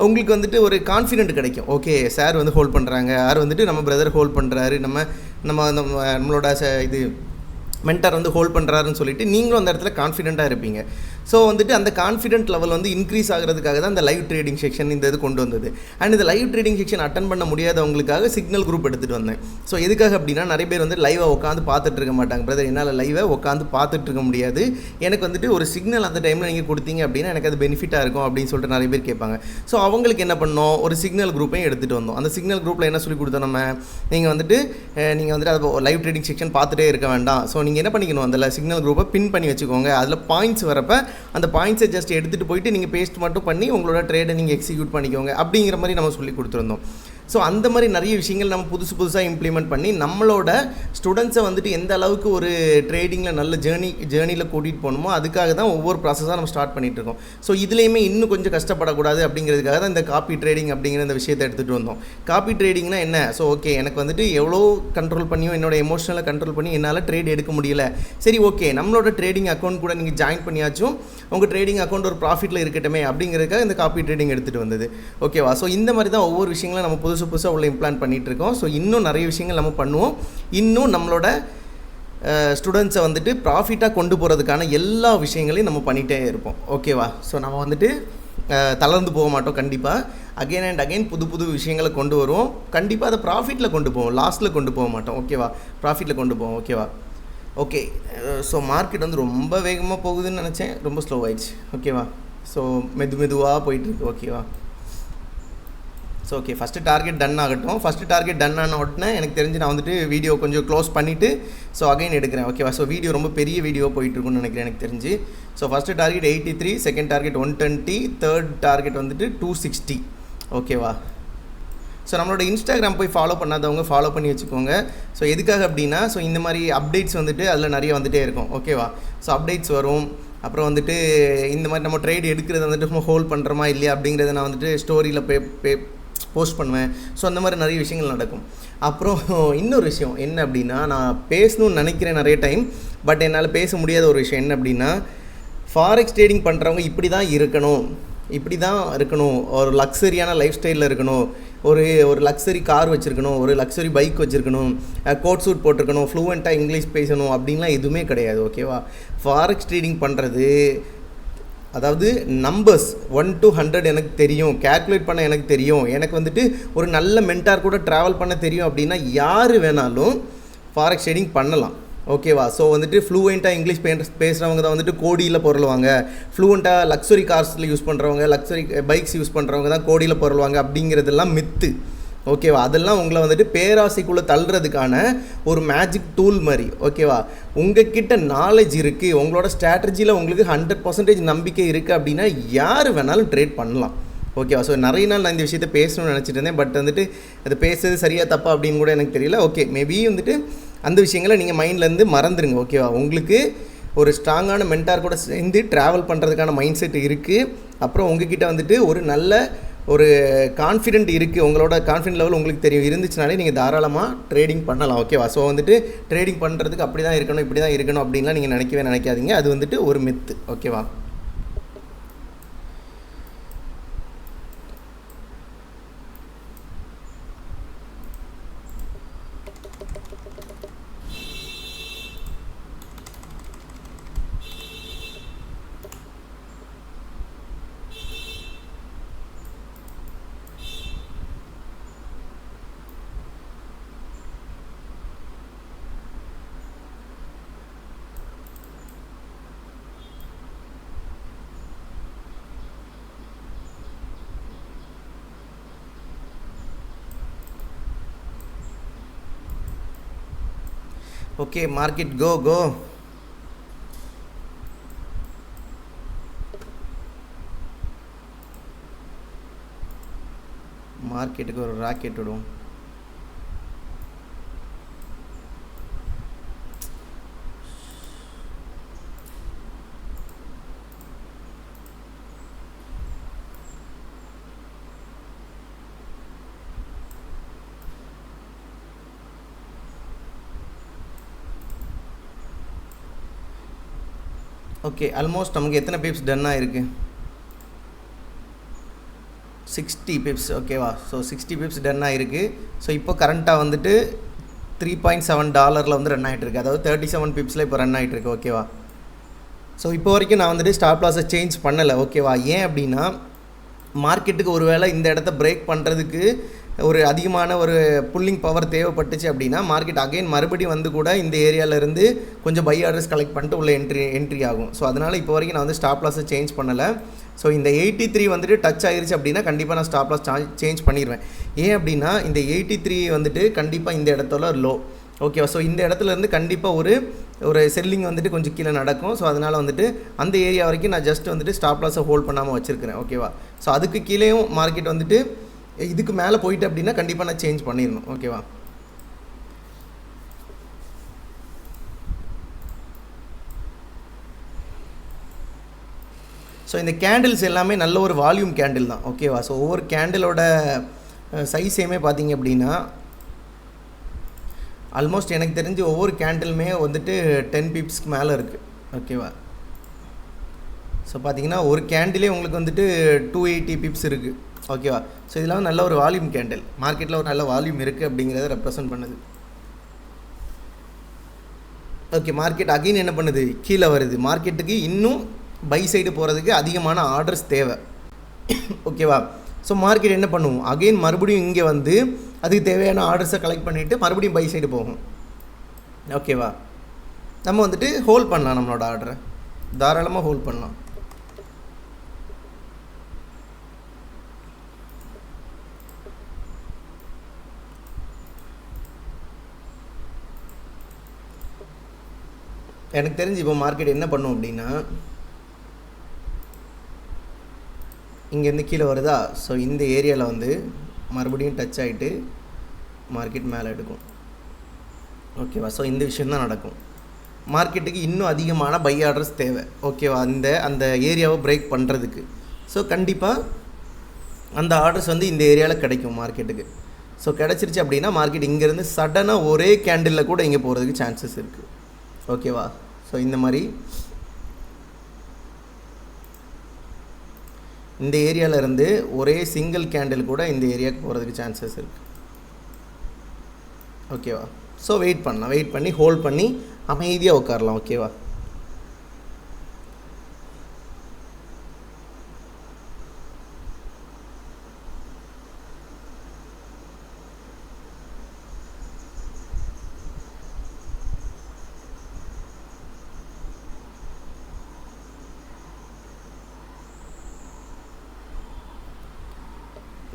Speaker 1: உங்களுக்கு வந்துட்டு ஒரு கான்ஃபிடென்ட் கிடைக்கும். ஓகே, சார் வந்து ஹோல்ட் பண்ணுறாங்க, யார் வந்துட்டு நம்ம பிரதர் ஹோல்ட் பண்ணுறாரு, நம்மளோட இது மென்டார் வந்து ஹோல்ட் பண்ணுறாருன்னு சொல்லிட்டு நீங்களும் அந்த இடத்துல கான்ஃபிடென்ட்டாக இருப்பீங்க. ஸோ வந்துட்டு அந்த கான்ஃபிடென்ட் லெவல் வந்து இன்க்ரீஸ் ஆகிறதுக்காக தான் இந்த லைவ் ட்ரேடிங் செக்ஷன் இந்த இது கொண்டு வந்தது. அண்ட் இந்த லைவ் ட்ரேடிங் செக்ஷன் அட்டன் பண்ண முடியாதவங்களுக்காக சிக்னல் குரூப் எடுத்துகிட்டு வந்தேன். ஸோ எதுக்காக அப்படின்னா நிறைய பேர் வந்து லைவை உட்காந்து பார்த்துட்டு இருக்க மாட்டாங்க. பிரதர் என்னால் லைவை உட்காந்து பார்த்துட்டு இருக்க முடியாது, எனக்கு வந்துட்டு ஒரு சிக்னல் அந்த டைமில் நீங்கள் கொடுத்தீங்க அப்படின்னா எனக்கு அது பெனிஃபிட்டாக இருக்கும் அப்படின்னு சொல்லிட்டு நிறைய பேர் கேட்பாங்க. ஸோ அவங்களுக்கு என்ன பண்ணோம், ஒரு சிக்னல் குரூப்பையும் எடுத்துகிட்டு வந்தோம். அந்த சிக்னல் குரூப்பில் என்ன சொல்லி கொடுத்தோம், நீங்கள் வந்துட்டு அது லைவ் ட்ரேடிங் செக்ஷன் பார்த்துட்டே இருக்க வேண்டாம். ஸோ நீங்கள் என்ன பண்ணிக்கணும், அதில் சிக்னல் குரூப்பை பின் பண்ணி வச்சுக்கோங்க. அதில் பாயிண்ட்ஸ் வரப்போ அந்த பாயிண்ட்ஸை ஜஸ்ட் எடுத்துகிட்டு போயிட்டு நீங்கள் பேஸ்ட் மட்டும் பண்ணி உங்களோட ட்ரேடை நீங்கள் எக்ஸிக்யூட் பண்ணிக்கோங்க அப்படிங்கிற மாதிரி நம்ம சொல்லி கொடுத்துருந்தோம். ஸோ அந்த மாதிரி நிறைய விஷயங்கள் நம்ம புதுசாக இம்ப்ளிமெண்ட் பண்ணி நம்மளோட ஸ்டூடெண்ட்ஸை வந்துட்டு எந்த அளவுக்கு ஒரு ட்ரேடிங்கில் நல்ல ஜேர்னியில் கூட்டிகிட்டு போகணுமோ அதுக்காக தான் ஒவ்வொரு ப்ராசஸாக நம்ம ஸ்டார்ட் பண்ணிகிட்ருக்கோம். ஸோ இதுலேயுமே இன்னும் கொஞ்சம் கஷ்டப்படக்கூடாது அப்படிங்கிறதுக்காக தான் இந்த காப்பி ட்ரேடிங் அப்படிங்கிற இந்த விஷயத்தை எடுத்துகிட்டு வந்தோம். காப்பி ட்ரேடிங்னா என்ன? ஸோ ஓகே, எனக்கு வந்துட்டு எவ்வளோ கண்ட்ரோல் பண்ணியும் என்னோட எமோஷனலை கண்ட்ரோல் பண்ணி என்னால் ட்ரேட் எடுக்க முடியல. சரி ஓகே, நம்மளோட ட்ரேடிங் அக்கௌண்ட் கூட நீங்கள் ஜாயின் பண்ணியாச்சும் உங்கள் ட்ரேடிங் அக்கௌண்ட் ஒரு ப்ராஃபிட்டில் இருக்கட்டுமே அப்படிங்கிறதுக்காக இந்த காப்பி ட்ரேடிங் எடுத்துகிட்டு வந்தது. ஓகேவா? ஸோ இந்த மாதிரி தான் ஒவ்வொரு விஷயங்களும் நம்ம புதுசாக உள்ள இம்ப்ளான் பண்ணிகிட்ருக்கோம். ஸோ இன்னும் நிறைய விஷயங்கள் நம்ம பண்ணுவோம். இன்னும் நம்மளோட ஸ்டூடெண்ட்ஸை வந்துட்டு ப்ராஃபிட்டாக கொண்டு போகிறதுக்கான எல்லா விஷயங்களையும் நம்ம பண்ணிகிட்டே இருப்போம். ஓகேவா? ஸோ நம்ம வந்துட்டு தளர்ந்து போக மாட்டோம். கண்டிப்பாக அகெயின் அண்ட் அகெயின் புது விஷயங்களை கொண்டு வருவோம். கண்டிப்பாக அதை ப்ராஃபிட்டில் கொண்டு போவோம், லாஸ்ட்டில் கொண்டு போக மாட்டோம். ஓகேவா? ப்ராஃபிட்டில் கொண்டு போவோம். ஓகேவா? ஓகே. ஸோ மார்க்கெட் வந்து ரொம்ப வேகமாக போகுதுன்னு நினச்சேன், ரொம்ப ஸ்லோ ஆயிடுச்சு. ஓகேவா? ஸோ மெதுவாக போயிட்டுருக்கு. ஓகேவா? So okay, first target ton ஆகட்டும். ஃபஸ்ட்டு டார்கெட் டன் ஆன உடனே எனக்கு தெரிஞ்சு நான் வந்துட்டு வீடியோ கொஞ்சம் க்ளோஸ் பண்ணிவிட்டு ஸோ அகைன் எடுக்கிறேன். ஓகேவா? ஸோ வீடியோ ரொம்ப பெரிய வீடியோ போயிட்டுருக்குன்னு நினைக்கிறேன் எனக்கு தெரிஞ்சு. So first target 83, second target 120, third target வந்துட்டு 260. ஓகேவா? ஸோ நம்மளோட இன்ஸ்டாகிராம் போய் ஃபாலோ பண்ணாதவங்க ஃபாலோ பண்ணி வச்சுக்கோங்க. ஸோ எதுக்காக அப்படின்னா, ஸோ இந்த மாதிரி அப்டேட்ஸ் வந்துட்டு அதில் நிறைய வந்துகிட்டே இருக்கும். ஓகேவா? ஸோ அப்டேட்ஸ் வரும். அப்புறம் வந்துட்டு இந்த மாதிரி நம்ம ட்ரேட் எடுக்கிறது வந்துட்டு நம்ம ஹோல்ட் பண்ணுறோமா இல்லையா அப்படிங்கிறத நான் வந்துட்டு ஸ்டோரியில் போஸ்ட் பண்ணுவேன். ஸோ அந்த மாதிரி நிறைய விஷயங்கள் நடக்கும். அப்புறம் இன்னொரு விஷயம் என்ன அப்படின்னா, நான் பேசணும்னு நினைக்கிறேன் நிறைய டைம், பட் என்னால் பேச முடியாத ஒரு விஷயம் என்ன அப்படின்னா, ஃபாரெக்ஸ் ட்ரேடிங் பண்ணுறவங்க இப்படி தான் இருக்கணும், ஒரு லக்ஸரியான லைஃப் ஸ்டைலில் இருக்கணும், ஒரு லக்ஸரி கார் வச்சுருக்கணும், ஒரு லக்ஸரி பைக் வச்சுருக்கணும், கோட் சூட் போட்டிருக்கணும், ஃப்ளூவெண்ட்டாக இங்கிலீஷ் பேசணும் அப்படின்லாம் எதுவுமே கிடையாது. ஓகேவா? ஃபாரெக்ஸ் ட்ரேடிங் பண்ணுறது அதாவது நம்பர்ஸ் 1 to 100 எனக்கு தெரியும், கேல்குலேட் பண்ண எனக்கு தெரியும், எனக்கு வந்துட்டு ஒரு நல்ல மென்டார் கூட ட்ராவல் பண்ண தெரியும் அப்படின்னா யார் வேணாலும் ஃபாரெக்ஸ் ட்ரேடிங் பண்ணலாம். ஓகேவா? ஸோ வந்துட்டு ஃப்ளூவெண்ட்டாக இங்கிலீஷ் பேசுகிறவங்க தான் வந்துட்டு கோடியில் பொருளுவாங்க, ஃப்ளூவெண்ட்டாக லக்ஸரி கார்ஸில் யூஸ் பண்ணுறவங்க, லக்ஸரி பைக்ஸ் யூஸ் பண்ணுறவங்க தான் கோடியில் பொருளுவாங்க அப்படிங்கிறதெல்லாம் மித்து. ஓகேவா? அதெல்லாம் உங்களை வந்துட்டு பேராசைக்குள்ளே தள்ளுறதுக்கான ஒரு மேஜிக் டூல் மாதிரி. ஓகேவா? உங்ககிட்ட நாலேஜ் இருக்குது, உங்களோட ஸ்ட்ராட்டஜியில் உங்களுக்கு 100% நம்பிக்கை இருக்குது அப்படின்னா யார் வேணாலும் ட்ரேட் பண்ணலாம். ஓகேவா? ஸோ நிறைய நாள் நான் இந்த விஷயத்தை பேசணும்னு நினச்சிட்டு இருந்தேன், பட் வந்துட்டு அது பேசுறது சரியாக தப்பா அப்படின்னு கூட எனக்கு தெரியல. ஓகே, மேபி வந்துட்டு அந்த விஷயங்களை நீங்கள் மைண்ட்லேருந்து மறந்துடுங்க. ஓகேவா? உங்களுக்கு ஒரு ஸ்ட்ராங்கான மென்டார் கூட சேர்ந்து ட்ராவல் பண்ணுறதுக்கான மைண்ட் செட் இருக்குது. அப்புறம் உங்ககிட்ட வந்துட்டு ஒரு கான்ஃபிடென்ட் இருக்குது, உங்களோட கான்ஃபிடென்ட் லெவல் உங்களுக்கு தெரியும் இருந்துச்சுனாலே நீங்கள் தாராளமாக ட்ரேடிங் பண்ணலாம். ஓகேவா? ஸோ வந்துட்டு ட்ரேடிங் பண்ணுறதுக்கு அப்படி தான் இருக்கணும், இப்படி தான் இருக்கணும் அப்படின்லாம் நீங்கள் நினைக்காதீங்க. அது வந்துட்டு ஒரு மித்து. ஓகேவா? ஓகே, மார்க்கெட் கோ. மார்க்கெட்டுக்கு ஒரு ராக்கெட் விடுவோம். ஓகே, ஆல்மோஸ்ட் நமக்கு எத்தனை பிப்ஸ் டன் ஆகிருக்கு? 60 பிப்ஸ். ஓகேவா? ஸோ 60 பிப்ஸ் டன் ஆகிருக்கு. ஸோ இப்போ கரண்ட்டாக வந்துட்டு $3.7 வந்து ரன் ஆகிட்டுருக்கு, அதாவது 37 பிப்ஸில் இப்போ ரன் ஆகிட்டுருக்கு. ஓகேவா? ஸோ இப்போ வரைக்கும் நான் வந்துட்டு ஸ்டாப் லாஸை சேஞ்ச் பண்ணலை. ஓகேவா? ஏன் அப்படின்னா, மார்க்கெட்டுக்கு ஒரு வேளை இந்த இடத்த பிரேக் பண்ணுறதுக்கு ஒரு அதிகமான ஒரு புல்லிங் பவர் தேவைப்பட்டுச்சு அப்படின்னா மார்க்கெட் அகைன் மறுபடியும் வந்து கூட இந்த ஏரியாவிலேருந்து கொஞ்சம் பை ஆர்டர்ஸ் கலெக்ட் பண்ணிட்டு உள்ள என்ட்ரி ஆகும். ஸோ அதனால் இப்போ வரைக்கும் நான் வந்து ஸ்டாப் லாஸை சேஞ்ச் பண்ணலை. ஸோ இந்த 83 வந்துட்டு டச் ஆகிருச்சு அப்படின்னா கண்டிப்பாக நான் ஸ்டாப் லாஸ் சேஞ்ச் பண்ணிடுவேன். ஏன் அப்படின்னா இந்த 83 வந்துட்டு கண்டிப்பாக இந்த இடத்துல லோ. ஓகேவா? ஸோ இந்த இடத்துலேருந்து கண்டிப்பாக ஒரு செல்லிங் வந்துட்டு கொஞ்சம் கீழே நடக்கும். ஸோ அதனால் வந்துட்டு அந்த ஏரியா வரைக்கும் நான் ஜஸ்ட் வந்துட்டு ஸ்டாப் லாஸை ஹோல்ட் பண்ணாமல் வச்சுருக்கிறேன். ஓகேவா? ஸோ அதுக்கு கீழேயும் மார்க்கெட் வந்துட்டு இதுக்கு மேலே போயிட்டு அப்படின்னா கண்டிப்பாக நான் சேஞ்ச் பண்ணிடணும். ஓகேவா? ஸோ இந்த கேண்டில்ஸ் எல்லாமே நல்ல ஒரு வால்யூம் கேண்டில் தான். ஓகேவா? ஸோ ஒவ்வொரு கேண்டிலோட சைஸையுமே பார்த்தீங்க அப்படின்னா ஆல்மோஸ்ட் எனக்கு தெரிஞ்சு ஒவ்வொரு கேண்டிலுமே வந்துட்டு 10 பிப்ஸ்க்கு மேலே இருக்குது. ஓகேவா? ஸோ பார்த்தீங்கன்னா ஒரு கேண்டிலே உங்களுக்கு வந்துட்டு 280 பிப்ஸ் இருக்குது. ஓகேவா? ஸோ இதெல்லாம் நல்ல ஒரு வால்யூம் கேண்டில், மார்க்கெட்டில் ஒரு நல்ல வால்யூம் இருக்குது அப்படிங்கிறத ரெப்ரசன்ட் பண்ணுது. ஓகே, மார்க்கெட் அகைன் என்ன பண்ணுது, கீழே வருது. மார்க்கெட்டுக்கு இன்னும் பை சைடு போகிறதுக்கு அதிகமான ஆர்டர்ஸ் தேவை. ஓகேவா? ஸோ மார்க்கெட் என்ன பண்ணுவோம், அகெயின் மறுபடியும் இங்கே வந்து அதுக்கு தேவையான ஆர்டர்ஸை கலெக்ட் பண்ணிவிட்டு மறுபடியும் பை சைடு போகும். ஓகேவா? நம்ம வந்துட்டு ஹோல்ட் பண்ணலாம், நம்மளோட ஆர்டரை தாராளமாக ஹோல்ட் பண்ணலாம். எனக்கு தெரிஞ்சு இப்போ மார்க்கெட் என்ன பண்ணும் அப்படின்னா, இங்கேருந்து கீழே வருதா, ஸோ இந்த ஏரியாவில் வந்து மறுபடியும் டச் ஆகிட்டு மார்க்கெட் மேலே எடுக்கும். ஓகேவா? ஸோ இந்த விஷயந்தான் நடக்கும். மார்க்கெட்டுக்கு இன்னும் அதிகமான பை ஆர்டர்ஸ் தேவை. ஓகேவா? அந்த ஏரியாவை பிரேக் பண்ணுறதுக்கு. ஸோ கண்டிப்பாக அந்த ஆர்டர்ஸ் வந்து இந்த ஏரியாவில் கிடைக்கும் மார்க்கெட்டுக்கு. ஸோ கிடச்சிருச்சு அப்படின்னா மார்க்கெட் இங்கேருந்து சடனாக ஒரே கேண்டிலில் கூட இங்கே போகிறதுக்கு சான்சஸ் இருக்குது. ஓகேவா? ஸோ இந்த மாதிரி இந்த ஏரியாவிலேருந்து ஒரே சிங்கிள் கேண்டில் கூட இந்த ஏரியாவுக்கு போகிறதுக்கு சான்சஸ் இருக்குது. ஓகேவா? ஸோ வெயிட் பண்ணலாம், வெயிட் பண்ணி ஹோல்ட் பண்ணி அமைதியாக உட்காரலாம். ஓகேவா?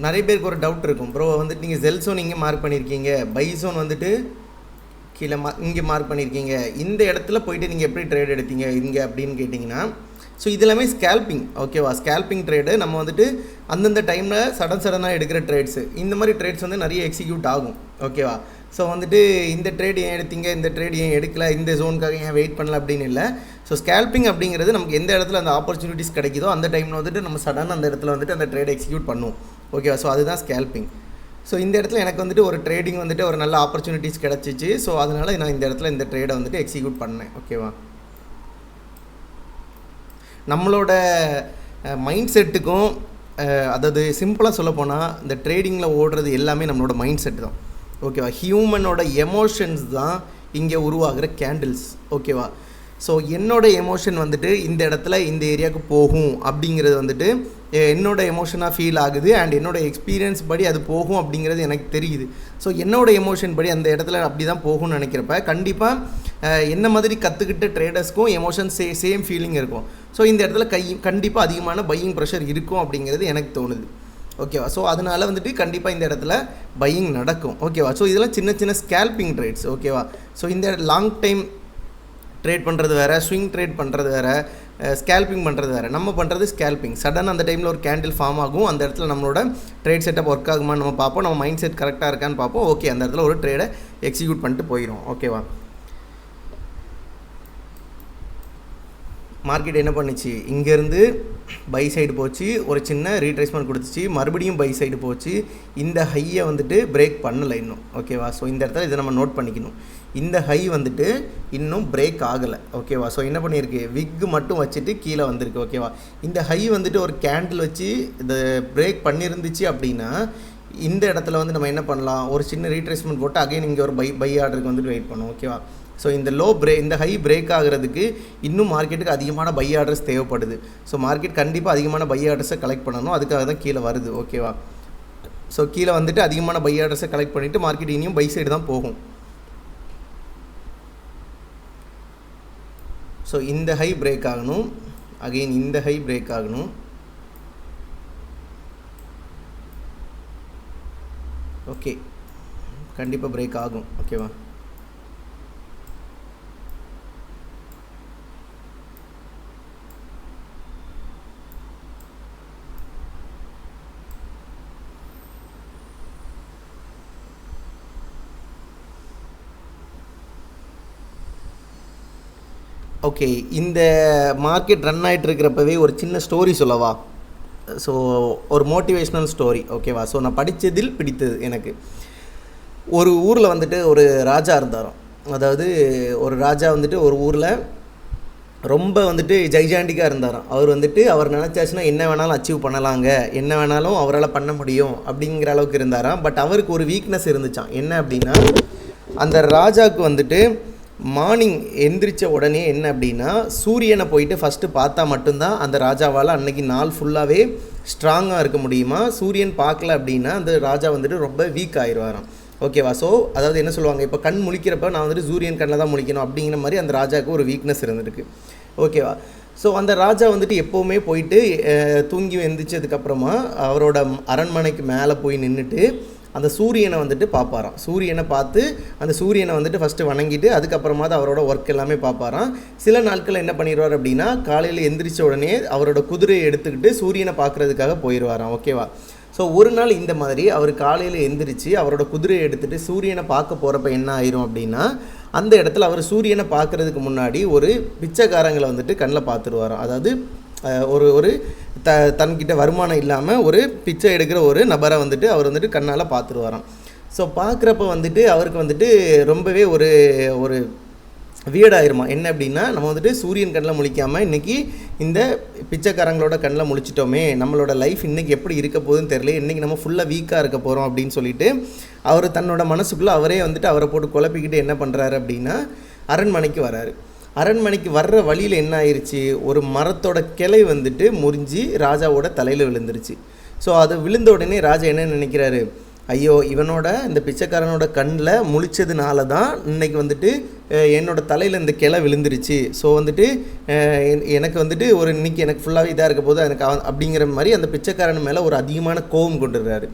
Speaker 1: நிறைய பேருக்கு ஒரு டவுட் இருக்கும், ப்ரோ வந்துட்டு நீங்கள் செல் ஜோன் இங்கே மார்க் பண்ணியிருக்கீங்க, பை ஜோன் வந்துட்டு கீழே இங்கே மார்க் பண்ணியிருக்கீங்க, இந்த இடத்துல போயிட்டு நீங்கள் எப்படி ட்ரேட் எடுத்தீங்க இங்கே அப்படின்னு கேட்டிங்கன்னா, ஸோ இது எல்லாமே ஸ்கேல்பிங். ஓகேவா? ஸ்கேல்பிங் ட்ரேடு நம்ம வந்துட்டு அந்தந்த டைமில் சடனாக எடுக்கிற ட்ரேட்ஸு, இந்த மாதிரி ட்ரேட்ஸ் வந்து நிறைய எக்ஸிக்யூட் ஆகும். ஓகேவா? ஸோ வந்துட்டு இந்த ட்ரேட் ஏன் எடுத்தீங்க, இந்த ட்ரேட் ஏன் எடுக்கல, இந்த ஜோனுக்காக ஏன் வெயிட் பண்ணல அப்படின்னு இல்லை. ஸோ ஸ்கேல்பிங் அப்படிங்கிறது நமக்கு எந்த இடத்துல அந்த ஆப்பர்ச்சுனிட்டிஸ் கிடைக்குதோ அந்த டைமில் வந்துட்டு நம்ம சடனாக அந்த இடத்துல வந்துட்டு அந்த ட்ரேட் எக்ஸிக்யூட் பண்ணுவோம். ஓகேவா? ஸோ அதுதான் ஸ்கேல்பிங். ஸோ இந்த இடத்துல எனக்கு வந்துட்டு ஒரு ட்ரேடிங் வந்துட்டு ஒரு நல்ல ஆப்பர்ச்சுனிட்டிஸ் கிடச்சிச்சு. ஸோ அதனால் நான் இந்த இடத்துல இந்த ட்ரேடை வந்துட்டு எக்ஸிக்யூட் பண்ணேன். ஓகேவா? நம்மளோட மைண்ட் செட்டுக்கும், அதாவது சிம்பிளாக சொல்லப்போனால் இந்த ட்ரேடிங்கில் ஓடுறது எல்லாமே நம்மளோட மைண்ட் செட்டு தான். ஓகேவா? ஹியூமனோட எமோஷன்ஸ் தான் இங்கே உருவாகிற கேண்டில்ஸ். ஓகேவா? ஸோ என்னோடய எமோஷன் வந்துட்டு இந்த இடத்துல இந்த ஏரியாவுக்கு போகும் அப்படிங்கிறது வந்துட்டு என்னோட எமோஷனாக ஃபீல் ஆகுது, அண்ட் என்னோடய எக்ஸ்பீரியன்ஸ் படி அது போகும் அப்படிங்கிறது எனக்கு தெரியுது. ஸோ என்னோடய எமோஷன் படி அந்த இடத்துல அப்படி தான் போகும்னு நினைக்கிறப்ப கண்டிப்பாக என்ன மாதிரி கற்றுக்கிட்ட ட்ரேடர்ஸ்க்கும் எமோஷன் சேம் ஃபீலிங் இருக்கும். ஸோ இந்த இடத்துல கண்டிப்பாக அதிகமான பையிங் ப்ரெஷர் இருக்கும் அப்படிங்கிறது எனக்கு தோணுது. ஓகேவா? ஸோ அதனால் வந்துட்டு கண்டிப்பாக இந்த இடத்துல பையிங் நடக்கும். ஓகேவா? ஸோ இதெல்லாம் சின்ன சின்ன ஸ்கேல்பிங் ட்ரேட்ஸ். ஓகேவா? ஸோ இந்த லாங் டைம் ட்ரேட் பண்ணுறது வேறு, ஸ்விங் ட்ரேட் பண்ணுறது வேறு, ஸ்கேல்பிங் பண்ணுறது வேறு. நம்ம பண்ணுறது ஸ்கேல்பிங். சடன் அந்த டைமில் ஒரு கேண்டில் ஃபார்ம் ஆகும், அந்த இடத்துல நம்மளோட ட்ரேட் செட்டப் ஒர்க் ஆகுமான்னு நம்ம பார்ப்போம், நம்ம மைண்ட் செட் கரெக்டாக இருக்கான்னு பார்ப்போம். ஓகே, அந்த இடத்துல ஒரு ட்ரேடை எக்ஸிக்யூட் பண்ணிட்டு போயிடும். ஓகேவா? மார்க்கெட் என்ன பண்ணிச்சு, இங்கேருந்து பை சைடு போச்சு, ஒரு சின்ன ரீட்ரேஸ்மெண்ட் கொடுத்துச்சு, மறுபடியும் பை சைடு போச்சு. இந்த ஹையை வந்துட்டு பிரேக் பண்ணலை இன்னும். ஓகேவா? ஸோ இந்த இடத்துல இதை நம்ம நோட் பண்ணிக்கணும். இந்த ஹை வந்துட்டு இன்னும் பிரேக் ஆகலை. ஓகேவா? ஸோ என்ன பண்ணியிருக்கு, விக்கு மட்டும் வச்சுட்டு கீழே வந்திருக்கு. ஓகேவா? இந்த ஹை வந்துட்டு ஒரு கேண்டில் வச்சு இதை பிரேக் பண்ணியிருந்துச்சு அப்படின்னா இந்த இடத்துல வந்து நம்ம என்ன பண்ணலாம், ஒரு சின்ன ரீட்ரேஸ்மெண்ட் போட்டு அகைன் இங்கே ஒரு பை ஆர்டருக்கு வந்துட்டு வெயிட் பண்ணுவோம். ஓகேவா? ஸோ இந்த ஹை பிரேக் ஆகிறதுக்கு இன்னும் மார்க்கெட்டுக்கு அதிகமான பை ஆர்டர்ஸ் தேவைப்படுது. ஸோ மார்க்கெட் கண்டிப்பாக அதிகமான பை ஆர்டர்ஸை கலெக்ட் பண்ணணும், அதுக்காக தான் கீழே வருது. ஓகேவா? ஸோ கீழே வந்துட்டு அதிகமான பை ஆர்டர்ஸை கலெக்ட் பண்ணிவிட்டு மார்க்கெட் இனியும் பை சைடு தான் போகும். ஸோ இந்த ஹை பிரேக் ஆகணும், அகெயின் இந்த ஹை பிரேக் ஆகணும். ஓகே, கண்டிப்பாக பிரேக் ஆகும். ஓகேவா? ஓகே, இந்த மார்க்கெட் ரன் ஆகிட்டு இருக்கிறப்பவே ஒரு சின்ன ஸ்டோரி சொல்லவா? ஸோ ஒரு மோட்டிவேஷ்னல் ஸ்டோரி, ஓகேவா? ஸோ நான் படித்ததில் பிடித்தது எனக்கு. ஒரு ஊரில் வந்துட்டு ஒரு ராஜா இருந்தாராம். அதாவது ஒரு ராஜா வந்துட்டு ஒரு ஊரில் ரொம்ப வந்துட்டு ஜைஜாண்டிக்காக இருந்தாராம். அவர் வந்துட்டு அவர் நினச்சாச்சுன்னா என்ன வேணாலும் அச்சீவ் பண்ணலாங்க, என்ன வேணாலும் அவரால் பண்ண முடியும் அப்படிங்கிற அளவுக்கு இருந்தாராம். பட் அவருக்கு ஒரு வீக்னஸ் இருந்துச்சான். என்ன அப்படின்னா, அந்த ராஜாவுக்கு வந்துட்டு மார்னிங் எந்திரிச்ச உடனே என்ன அப்படின்னா, சூரியனை போயிட்டு ஃபஸ்ட்டு பார்த்தா மட்டும்தான் அந்த ராஜாவால் அன்னைக்கு நாள் ஃபுல்லாகவே ஸ்ட்ராங்காக இருக்க முடியுமா. சூரியன் பார்க்கல அப்படின்னா அந்த ராஜா வந்துட்டு ரொம்ப வீக் ஆயிடுவாராம். ஓகேவா? ஸோ அதாவது என்ன சொல்லுவாங்க, இப்போ கண் முழிக்கிறப்ப நான் வந்துட்டு சூரியன் கண்ணில் தான் முழிக்கணும் அப்படிங்கிற மாதிரி அந்த ராஜாவுக்கு ஒரு வீக்னஸ் இருந்திருக்கு. ஓகேவா? ஸோ அந்த ராஜா வந்துட்டு எப்போவுமே போயிட்டு தூங்கி எந்திரிச்சதுக்கப்புறமா அவரோட அரண்மனைக்கு மேலே போய் நின்றுட்டு அந்த சூரியனை வந்துட்டு பார்ப்பாராம். சூரியனை பார்த்து அந்த சூரியனை வந்துட்டு ஃபஸ்ட்டு வணங்கிட்டு அதுக்கப்புறமா தான் அவரோட ஒர்க் எல்லாமே பார்ப்பாராம். சில நாட்கள் என்ன பண்ணிடுவார் அப்படின்னா, காலையில் எந்திரிச்ச உடனே அவரோட குதிரையை எடுத்துக்கிட்டு சூரியனை பார்க்குறதுக்காக போயிடுவாராம். ஓகேவா? ஸோ ஒரு நாள் இந்த மாதிரி அவர் காலையில் எந்திரிச்சு அவரோட குதிரையை எடுத்துகிட்டு சூரியனை பார்க்க போகிறப்ப என்ன ஆயிரும் அப்படின்னா, அந்த இடத்துல அவர் சூரியனை பார்க்குறதுக்கு முன்னாடி ஒரு பிச்சைக்காரங்களை வந்துட்டு கண்ணில் பார்த்துருவாராம். அதாவது ஒரு தன்கிட்ட வருமானம் இல்லாமல் ஒரு பிச்சை எடுக்கிற ஒரு நபரை வந்துட்டு அவர் வந்துட்டு கண்ணால் பார்த்துருவாராம். ஸோ பார்க்குறப்ப வந்துட்டு அவருக்கு வந்துட்டு ரொம்பவே ஒரு ஒரு வியர்டாயிருமா. என்ன அப்படின்னா, நம்ம வந்துட்டு சூரியன் கண்ணில் முழிக்காமல் இன்றைக்கி இந்த பிச்சைக்காரங்களோட கண்ணில் முழிச்சிட்டோமே, நம்மளோட லைஃப் இன்றைக்கி எப்படி இருக்க போகுதுன்னு தெரியல, இன்றைக்கி நம்ம ஃபுல்லாக வீக்காக இருக்க போகிறோம் அப்படின்னு சொல்லிட்டு அவர் தன்னோட மனசுக்குள்ளே அவரே வந்துட்டு அவரை போட்டு குழப்பிக்கிட்டு என்ன பண்ணுறாரு அப்படின்னா, அரண்மனைக்கு வராரு. அரண்மனைக்கு வர்ற வழியில் என்ன ஆயிடுச்சு, ஒரு மரத்தோட கிளை வந்துட்டு முறிஞ்சி ராஜாவோட தலையில் விழுந்துருச்சு. ஸோ அது விழுந்த உடனே ராஜா என்ன நினைக்கிறாரு, ஐயோ இவனோட இந்த பிச்சைக்காரனோட கண்ணில் முழிச்சதுனால தான் இன்றைக்கி வந்துட்டு என்னோடய தலையில் இந்த கிளை விழுந்துருச்சு. ஸோ வந்துட்டு எனக்கு வந்துட்டு ஒரு இன்றைக்கி எனக்கு ஃபுல்லாகவே இதாக இருக்க போது எனக்கு அப்படிங்கிற மாதிரி அந்த பிச்சைக்காரன் மேலே ஒரு அதிகமான கோபம் கொண்டுடுறாரு.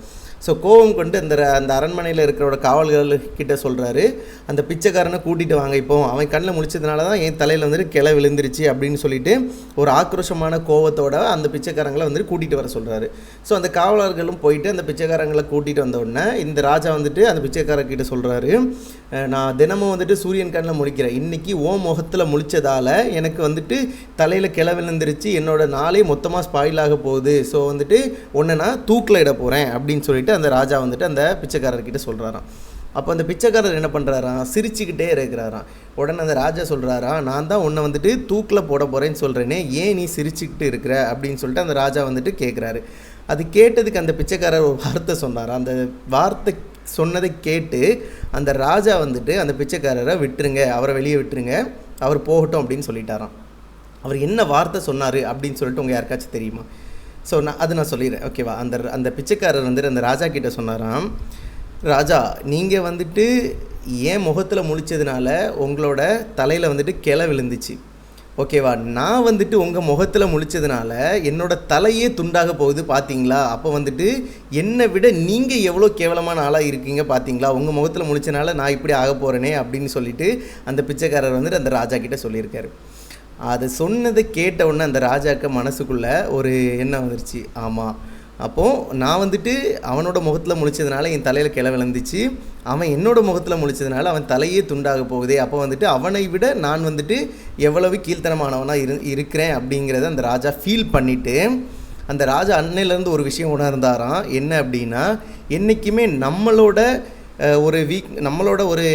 Speaker 1: ஸோ கோபம் கொண்டு அந்த அரண்மனையில் இருக்கிறோட காவல்கள்கிட்ட சொல்கிறாரு, அந்த பிச்சைக்காரனை கூட்டிகிட்டு வாங்க, இப்போ அவன் கண்ணில் முழிச்சதுனால தான் என் தலையில் வந்துட்டு கிளை விழுந்துருச்சு அப்படின்னு சொல்லிட்டு ஒரு ஆக்ரோஷமான கோவத்தோட அந்த பிச்சைக்காரங்களை வந்துட்டு கூட்டிகிட்டு வர சொல்கிறாரு. ஸோ அந்த காவலர்களும் போயிட்டு அந்த பிச்சைக்காரங்களை கூட்டிகிட்டு வந்த உடனே இந்த ராஜா வந்துட்டு அந்த பிச்சைக்காரர்கிட்ட சொல்கிறாரு, நான் தினமும் வந்துட்டு சூரியன் கண்ணில் முழிக்கிறேன், இன்றைக்கி ஓ முகத்தில் முழிச்சதால் எனக்கு வந்துட்டு தலையில் கிளை விழுந்துருச்சு, என்னோட நாளே மொத்தமாக ஸ்பாயில் ஆக போகுது, ஸோ வந்துட்டு உன்னை நான் தூக்கில் இட போகிறேன் அப்படின்னு சொல்லிட்டு அந்த ராஜா வந்துட்டு அந்த பிச்சைக்காரர்கிட்ட சொல்கிறாராம். அப்போ அந்த பிச்சைக்காரர் என்ன பண்ணுறாராம், சிரிச்சுக்கிட்டே இருக்கிறாராம். உடனே அந்த ராஜா சொல்கிறாராம், நான் தான் உன்னை வந்துட்டு தூக்கில் போட போகிறேன்னு சொல்கிறேனே, ஏன் நீ சிரிச்சுக்கிட்டு இருக்கிற அப்படின்னு சொல்லிட்டு அந்த ராஜா வந்துட்டு கேட்குறாரு. அது கேட்டதுக்கு அந்த பிச்சைக்காரர் ஒரு வார்த்தை சொன்னாராம். அந்த வார்த்தை சொன்னதை கேட்டு அந்த ராஜா வந்துட்டு அந்த பிச்சைக்காரரை விட்டுருங்க, அவரை வெளியே விட்டுருங்க, அவர் போகட்டும் அப்படின்னு சொல்லிட்டாராம். அவர் என்ன வார்த்தை சொன்னார் அப்படின்னு சொல்லிட்டு உங்கள் யாருக்காச்சும் தெரியுமா? ஸோ நான் சொல்லிடுறேன், ஓகேவா? அந்த பிச்சைக்காரர் வந்துட்டு அந்த ராஜா கிட்டே சொன்னாராம், ராஜா நீங்கள் வந்துட்டு ஏன் முகத்தில் முழிச்சதுனால உங்களோட தலையில் வந்துட்டு கிளை விழுந்துச்சு, ஓகேவா? நான் வந்துட்டு உங்கள் முகத்தில் முழிச்சதுனால என்னோடய தலையே துண்டாக போகுது பார்த்தீங்களா? அப்போ வந்துட்டு என்னை விட நீங்கள் எவ்வளோ கேவலமான ஆளாக இருக்கீங்க பார்த்தீங்களா? உங்கள் முகத்தில் முழிச்சனால நான் இப்படி ஆக போகிறேனே அப்படின்னு சொல்லிட்டு அந்த பிச்சைக்காரர் வந்துட்டு அந்த ராஜா கிட்டே சொல்லியிருக்காரு. அதை சொன்னதை கேட்ட உடனே அந்த ராஜாவுக்கு மனசுக்குள்ளே ஒரு எண்ணம் வந்துருச்சு, ஆமாம், அப்போது நான் வந்துட்டு அவனோட முகத்தில் முழிச்சதுனால என் தலையில் கிளை விழுந்துச்சு, அவன் என்னோடய முகத்தில் முழிச்சதுனால அவன் தலையே துண்டாக போகுதே, அப்போ வந்துட்டு அவனை விட நான் வந்துட்டு எவ்வளவு கீழ்த்தனமானவனாக இருக்கிறேன் அப்படிங்கிறத அந்த ராஜா ஃபீல் பண்ணிவிட்டு அந்த ராஜா அன்னையிலேருந்து ஒரு விஷயம் உணர்ந்தாராம். என்ன அப்படின்னா, என்றைக்குமே நம்மளோட ஒரு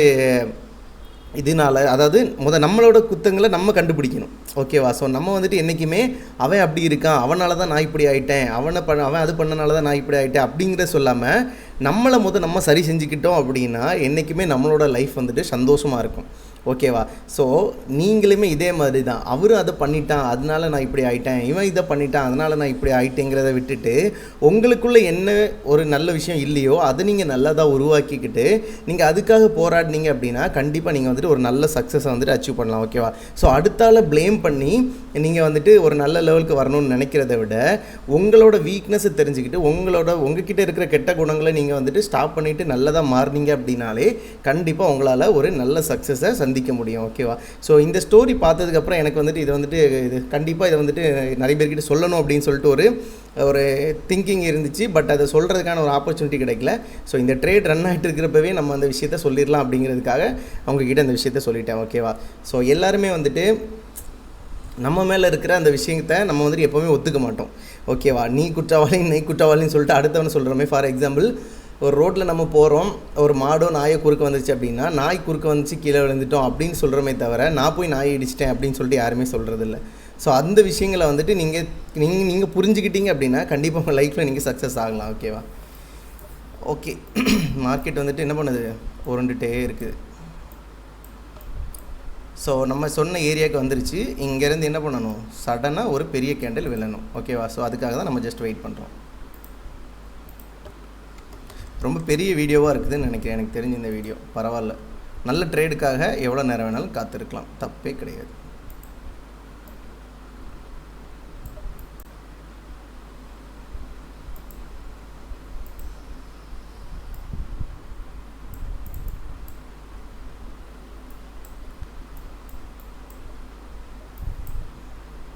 Speaker 1: இதனால், அதாவது நம்மளோட குத்தங்களை நம்ம கண்டுபிடிக்கணும், ஓகேவா? ஸோ நம்ம வந்துட்டு என்றைக்குமே அவன் அப்படி இருக்கான், அவனால தான் நான் இப்படி ஆகிட்டேன், அவன் அது பண்ணனால தான் நான் இப்படி ஆகிட்டேன் அப்படிங்கிறத சொல்லாமல் நம்மளை நம்ம சரி செஞ்சுக்கிட்டோம் அப்படின்னா என்றைக்குமே நம்மளோட லைஃப் வந்துட்டு சந்தோஷமாக இருக்கும், ஓகேவா? ஸோ நீங்களுமே இதே மாதிரி தான், அவரும் அதை பண்ணிட்டான் அதனால நான் இப்படி ஆகிட்டேன், இவன் இதை பண்ணிட்டான் அதனால் நான் இப்படி ஆகிட்டேங்கிறத விட்டுட்டு உங்களுக்குள்ளே என்ன ஒரு நல்ல விஷயம் இல்லையோ அதை நீங்கள் நல்லதாக உருவாக்கிக்கிட்டு நீங்கள் அதுக்காக போராடினீங்க அப்படின்னா கண்டிப்பாக நீங்கள் வந்துட்டு ஒரு நல்ல சக்ஸஸை வந்துட்டு அச்சீவ் பண்ணலாம், ஓகேவா? ஸோ அடுத்தால ப்ளேம் பண்ணி நீங்கள் வந்துட்டு ஒரு நல்ல லெவலுக்கு வரணும்னு நினைக்கிறத விட உங்களோட வீக்னஸை தெரிஞ்சுக்கிட்டு உங்ககிட்ட இருக்கிற கெட்ட குணங்களை நீங்கள் வந்துட்டு ஸ்டாப் பண்ணிவிட்டு நல்லதாக மாறினீங்க அப்படின்னாலே கண்டிப்பாக உங்களால் ஒரு நல்ல சக்ஸஸை சந்திக்க முடியும், ஓகேவா? ஸோ இந்த ஸ்டோரி பார்த்ததுக்கப்புறம் எனக்கு வந்துட்டு இது கண்டிப்பாக இதை வந்துட்டு நிறைய பேர்கிட்ட சொல்லணும் அப்படின்னு சொல்லிட்டு ஒரு திங்கிங் இருந்துச்சு. பட் அதை சொல்கிறதுக்கான ஒரு ஆப்பர்ச்சுனிட்டி கிடைக்கல. ஸோ இந்த ட்ரேட் ரன் ஆகிட்டு இருக்கிறப்பவே நம்ம அந்த விஷயத்த சொல்லிடலாம் அப்படிங்கிறதுக்காக அவங்கக்கிட்ட அந்த விஷயத்த சொல்லிட்டேன், ஓகேவா? ஸோ எல்லாருமே வந்துட்டு நம்ம மேலே இருக்கிற அந்த விஷயத்தை நம்ம வந்துட்டு எப்போவுமே ஒத்துக்க மாட்டோம். ஓகேவா, நீ குற்றவாளின்னு சொல்லிட்டு அடுத்தவனை சொல்கிறோமே. ஃபார் எக்ஸாம்பிள், ஒரு ரோட்டில் நம்ம போகிறோம், ஒரு மாடோ நாயை குறுக்க வந்துச்சு அப்படின்னா, நாய் குறுக்க வந்துச்சு கீழே விழுந்துட்டோம் அப்படின்னு சொல்கிறோமே தவிர, நான் போய் நாயை இடிச்சிட்டேன் அப்படின்னு சொல்லிட்டு யாருமே சொல்கிறதில்ல. ஸோ அந்த விஷயங்களை வந்துட்டு நீங்கள் புரிஞ்சுக்கிட்டீங்க அப்படின்னா கண்டிப்பாக உங்கள் லைஃப்பில் நீங்கள் சக்ஸஸ் ஆகலாம். ஓகேவா, ஓகே. மார்க்கெட் வந்துட்டு என்ன பண்ணுது, உருண்டுகிட்டே இருக்குது. ஸோ நம்ம சொன்ன ஏரியாவுக்கு வந்துருச்சு. இங்கேருந்து என்ன பண்ணணும், சடனாக ஒரு பெரிய கேண்டில் விழணும். ஓகேவா, ஸோ அதுக்காக தான் நம்ம ஜஸ்ட் வெயிட் பண்ணுறோம். ரொம்ப பெரிய வீடியோவாக இருக்குதுன்னு நினைக்கிறேன். எனக்கு தெரிஞ்ச இந்த வீடியோ பரவாயில்ல. நல்ல ட்ரேடுக்காக எவ்வளோ நேரம் வேணாலும் காத்திருக்கலாம், தப்பே கிடையாது.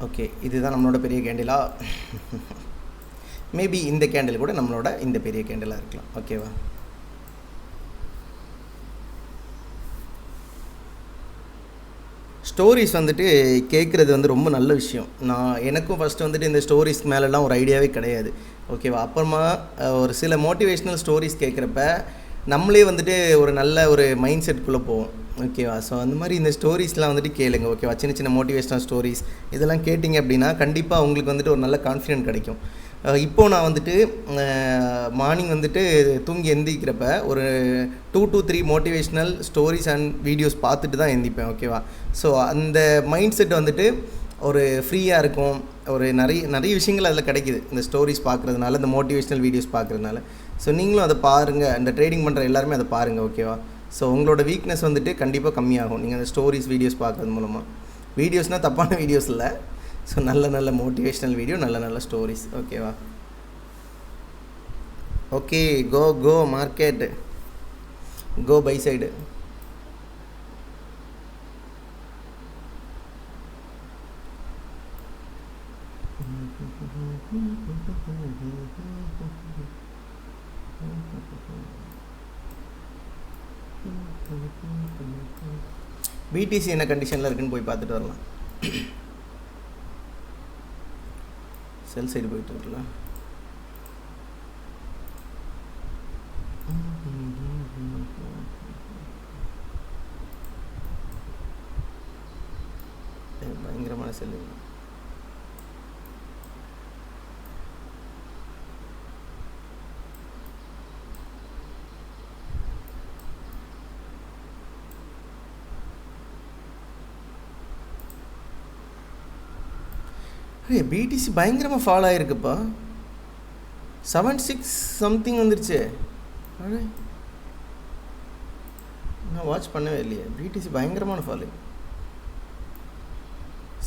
Speaker 1: ஓகே, இதுதான் நம்மளோட பெரிய கேண்டிலா? மேபி இந்த கேண்டில் கூட நம்மளோட இந்த பெரிய கேண்டிலாக இருக்கலாம். ஓகேவா, ஸ்டோரிஸ் வந்துட்டு கேட்குறது வந்து ரொம்ப நல்ல விஷயம். எனக்கும் ஃபஸ்ட்டு வந்துட்டு இந்த ஸ்டோரிஸ் மேலெலாம் ஒரு ஐடியாவே கிடையாது. ஓகேவா, அப்புறமா ஒரு சில மோட்டிவேஷ்னல் ஸ்டோரிஸ் கேட்குறப்ப நம்மளே வந்துட்டு ஒரு நல்ல ஒரு மைண்ட் செட்குள்ளே போவோம். ஓகேவா, ஸோ அந்த மாதிரி இந்த ஸ்டோரிஸ்லாம் வந்துட்டு கேளுங்க. ஓகேவா, சின்ன சின்ன மோட்டிவேஷ்னல் ஸ்டோரிஸ் இதெல்லாம் கேட்டிங்க அப்படின்னா கண்டிப்பாக உங்களுக்கு வந்துட்டு ஒரு நல்ல கான்ஃபிடென்ட் கிடைக்கும். இப்போது நான் வந்துட்டு மார்னிங் வந்துட்டு தூங்கி எந்திரிக்கிறப்ப ஒரு 2 to 3 motivational stories and videos பார்த்துட்டு தான் எந்திப்பேன். ஓகேவா, ஸோ அந்த மைண்ட் செட் வந்துட்டு ஒரு ஃப்ரீயாக இருக்கும். ஒரு நிறைய விஷயங்கள் அதில் கிடைக்கிது இந்த ஸ்டோரிஸ் பார்க்குறதுனால, இந்த மோட்டிவேஷ்னல் வீடியோஸ் பார்க்குறதுனால. ஸோ நீங்களும் அதை பாருங்கள். இந்த ட்ரேடிங் பண்ணுற எல்லாருமே அதை பாருங்கள். ஓகேவா, ஸோ உங்களோட வீக்னஸ் வந்துட்டு கண்டிப்பாக கம்மியாகும் நீங்கள் அந்த ஸ்டோரிஸ் வீடியோஸ் பார்க்குறது மூலமாக. வீடியோஸ்னால் தப்பான வீடியோஸ் இல்லை. ஸோ நல்ல மோட்டிவேஷ்னல் வீடியோ, நல்ல ஸ்டோரிஸ். ஓகேவா, okay. Go market, go buy side. BTC என்ன கண்டிஷனில் இருக்குன்னு போய் பார்த்துட்டு வரலாம். செல் சைடு போயிட்டு இருக்குல்ல. பயங்கரமான செல்லு. பிடிசி பயங்கரமாக ஃபாலோ ஆகிருக்குப்பா. 76 சம்திங் வந்துருச்சு. நான் வாட்ச் பண்ணவே இல்லையே. பிடிசி பயங்கரமான ஃபாலோ.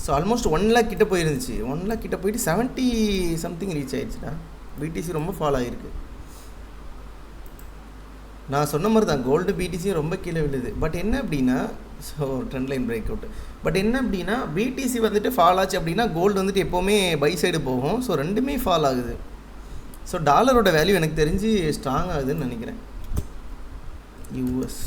Speaker 1: ஸோ ஆல்மோஸ்ட் 1 lakh கிட்ட போயிருந்துச்சு. 1 lakh கிட்ட போயிட்டு 70 சம்திங் ரீச் ஆயிடுச்சுடா. பிடிசி ரொம்ப ஃபாலோ ஆகிருக்கு. நான் சொன்ன மாதிரி தான் கோல்டு பிடிசியும் ரொம்ப கீழே விழுது. பட் என்ன அப்படின்னா, so trend line break out. But என்ன அப்படின்னா, பிடிசி வந்துட்டு ஃபால் ஆச்சு அப்படின்னா கோல்டு வந்துட்டு எப்போவுமே பை சைடு போகும். ஸோ ரெண்டுமே ஃபால் ஆகுது. ஸோ டாலரோட வேல்யூ எனக்கு தெரிஞ்சு ஸ்ட்ராங் ஆகுதுன்னு நினைக்கிறேன். யூஎஸ்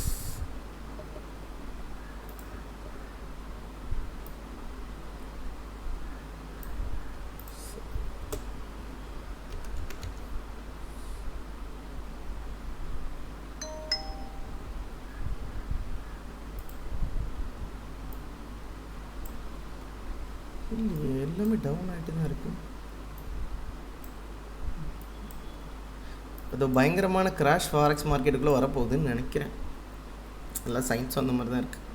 Speaker 1: எல்லாமே டவுன் ஆகிட்டு தான் இருக்குது. அது பயங்கரமான கிராஷ் ஃபாரெக்ஸ் மார்க்கெட்டுக்குள்ளே வரப்போகுதுன்னு நினைக்கிறேன். எல்லாம் சயின்ஸ் அந்த மாதிரி தான் இருக்குது.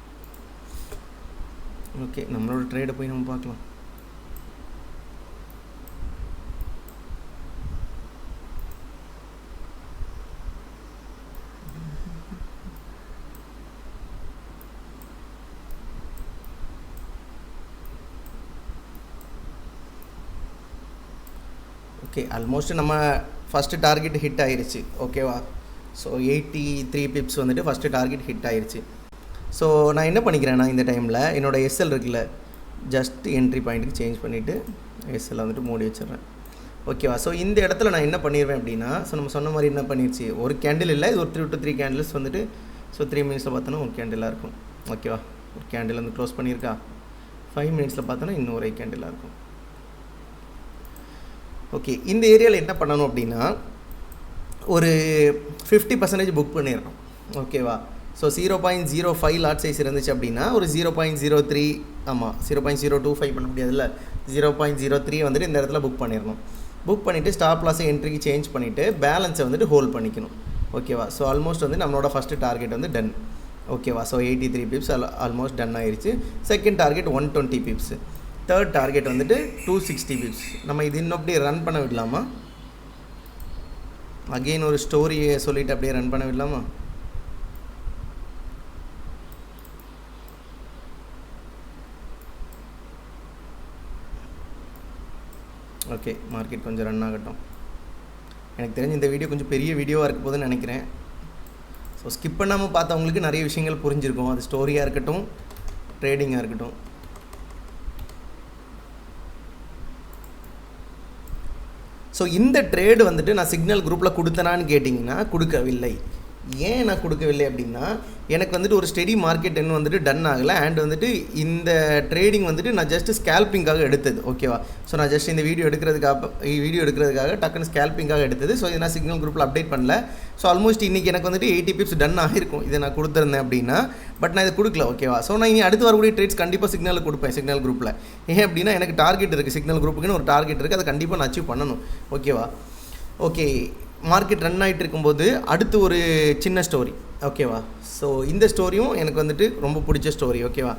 Speaker 1: ஓகே, நம்மளோட ட்ரேடை போய் நம்ம பார்க்கலாம். ஓகே, ஆல்மோஸ்ட் நம்ம ஃபஸ்ட்டு டார்கெட் ஹிட் ஆயிடுச்சு. ஓகேவா, ஸோ 83 பிப்ஸ் வந்துட்டு ஃபஸ்ட்டு டார்கெட் ஹிட் ஆயிடுச்சு. ஸோ நான் என்ன பண்ணிக்கிறேன்னா, இந்த டைமில் என்னோடய எஸ்எல் இருக்குல்ல, ஜஸ்ட் என்ட்ரி பாயிண்ட்டுக்கு சேஞ்ச் பண்ணிவிட்டு எஸ்எல் வந்துட்டு மூடி வச்சிடுறேன். ஓகேவா, ஸோ இந்த இடத்துல நான் என்ன பண்ணிடுவேன் அப்படின்னா, ஸோ நம்ம சொன்ன மாதிரி என்ன பண்ணிடுச்சு, ஒரு கேண்டில் இல்லை, இது ஒரு 3 to 3 கேண்டில்ஸ் வந்துட்டு, ஸோ 3 மினிட்ஸில் பார்த்தோன்னா ஒரு கேண்டிலாக இருக்கும். ஓகேவா, ஒரு கேண்டில் வந்து க்ளோஸ் பண்ணியிருக்கா. 5 மினிட்ஸில் பார்த்தோன்னா இன்னும் ஒரே கேண்டிலாக இருக்கும். ஓகே, இந்த ஏரியாவில் என்ன பண்ணணும் அப்படின்னா ஒரு 50% புக் பண்ணிடணும். ஓகேவா? ஸோ 0.05 லாட் சைஸ் இருந்துச்சு அப்படின்னா ஒரு 0.03, ஆமாம் 0.025 பண்ண முடியாதுல்ல, 0.03 வந்துட்டு இந்த இடத்துல புக் பண்ணிடணும். புக் பண்ணிவிட்டு ஸ்டாப் லாஸை என்ட்ரிக்கு சேஞ்ச் பண்ணிவிட்டு பேலன்ஸை வந்துட்டு ஹோல்ட் பண்ணிக்கணும். ஓகேவா? ஸோ ஆல்மோஸ்ட் வந்து நம்மளோட ஃபஸ்ட்டு டார்கெட் வந்து டன். ஓகேவா? ஸோ 83 பிப்ஸ் ஆல்மோஸ்ட் டன் ஆயிடுச்சு. Second target 120 pips. Third target வந்துட்டு 260 பிப்ஸ். நம்ம இது இன்னும் அப்படியே ரன் பண்ண விடலாமா? அகெயின் ஒரு ஸ்டோரியை சொல்லிவிட்டு அப்படியே ரன் பண்ண விடலாமா? ஓகே, மார்க்கெட் கொஞ்சம் ரன் ஆகட்டும். எனக்கு தெரிஞ்சு இந்த வீடியோ கொஞ்சம் பெரிய வீடியோவாக இருக்க போதுன்னு நினைக்கிறேன். ஸோ ஸ்கிப் பண்ணாமல் பார்த்தவங்களுக்கு நிறைய விஷயங்கள் புரிஞ்சிருக்கும். அது ஸ்டோரியாக இருக்கட்டும், ட்ரேடிங்காக இருக்கட்டும். ஸோ இந்த ட்ரேடு வந்துட்டு நான் சிக்னல் குரூப்பில் கொடுத்தனான்னு கேட்டிங்கன்னா கொடுக்கவில்லை. ஏன் நான் கொடுக்கவில்லை அப்படின்னா எனக்கு வந்துட்டு ஒரு ஸ்டெடி மார்க்கெட் இன்னும் வந்துட்டு டன் ஆகலை. அண்ட் வந்துட்டு இந்த ட்ரேடிங் வந்துட்டு நான் ஜஸ்ட்டு ஸ்கேல்பிங்காக எடுத்தது. ஓகேவா? ஸோ நான் ஜஸ்ட் இந்த வீடியோ எடுக்கிறதுக்காக டக்குன்னு ஸ்கேல்பிங்காக எடுத்தது. ஸோ இதை நான் சிக்னல் குரூப்பில் அப்டேட் பண்ணல. ஸோ ஆல்மோஸ்ட் இன்றைக்கி எனக்கு வந்துட்டு 80 பிப்ஸ் டன் ஆகிருக்கும் இதை நான் கொடுத்துருந்தேன் அப்படின்னா. பட் நான் இதை கொடுக்கல. ஓகேவா? ஸோ நான் இனி அடுத்து வரக்கூடிய ட்ரேட்ஸ் கண்டிப்பாக சிக்னலில் கொடுப்பேன், சிக்னல் குரூப்பில். ஏன் அப்படின்னா எனக்கு டார்கெட் இருக்குது, சிக்னல் குரூப்புக்குன்னு ஒரு டார்கெட் இருக்குது, அதை கண்டிப்பாக நான் அச்சீவ் பண்ணணும். ஓகேவா? ஓகே, மார்க்கெட் ரன் ஆகிட்டு இருக்கும்போது அடுத்து ஒரு சின்ன ஸ்டோரி. ஓகேவா? ஸோ இந்த ஸ்டோரியும் எனக்கு வந்துட்டு ரொம்ப பிடிச்ச ஸ்டோரி. ஓகேவா?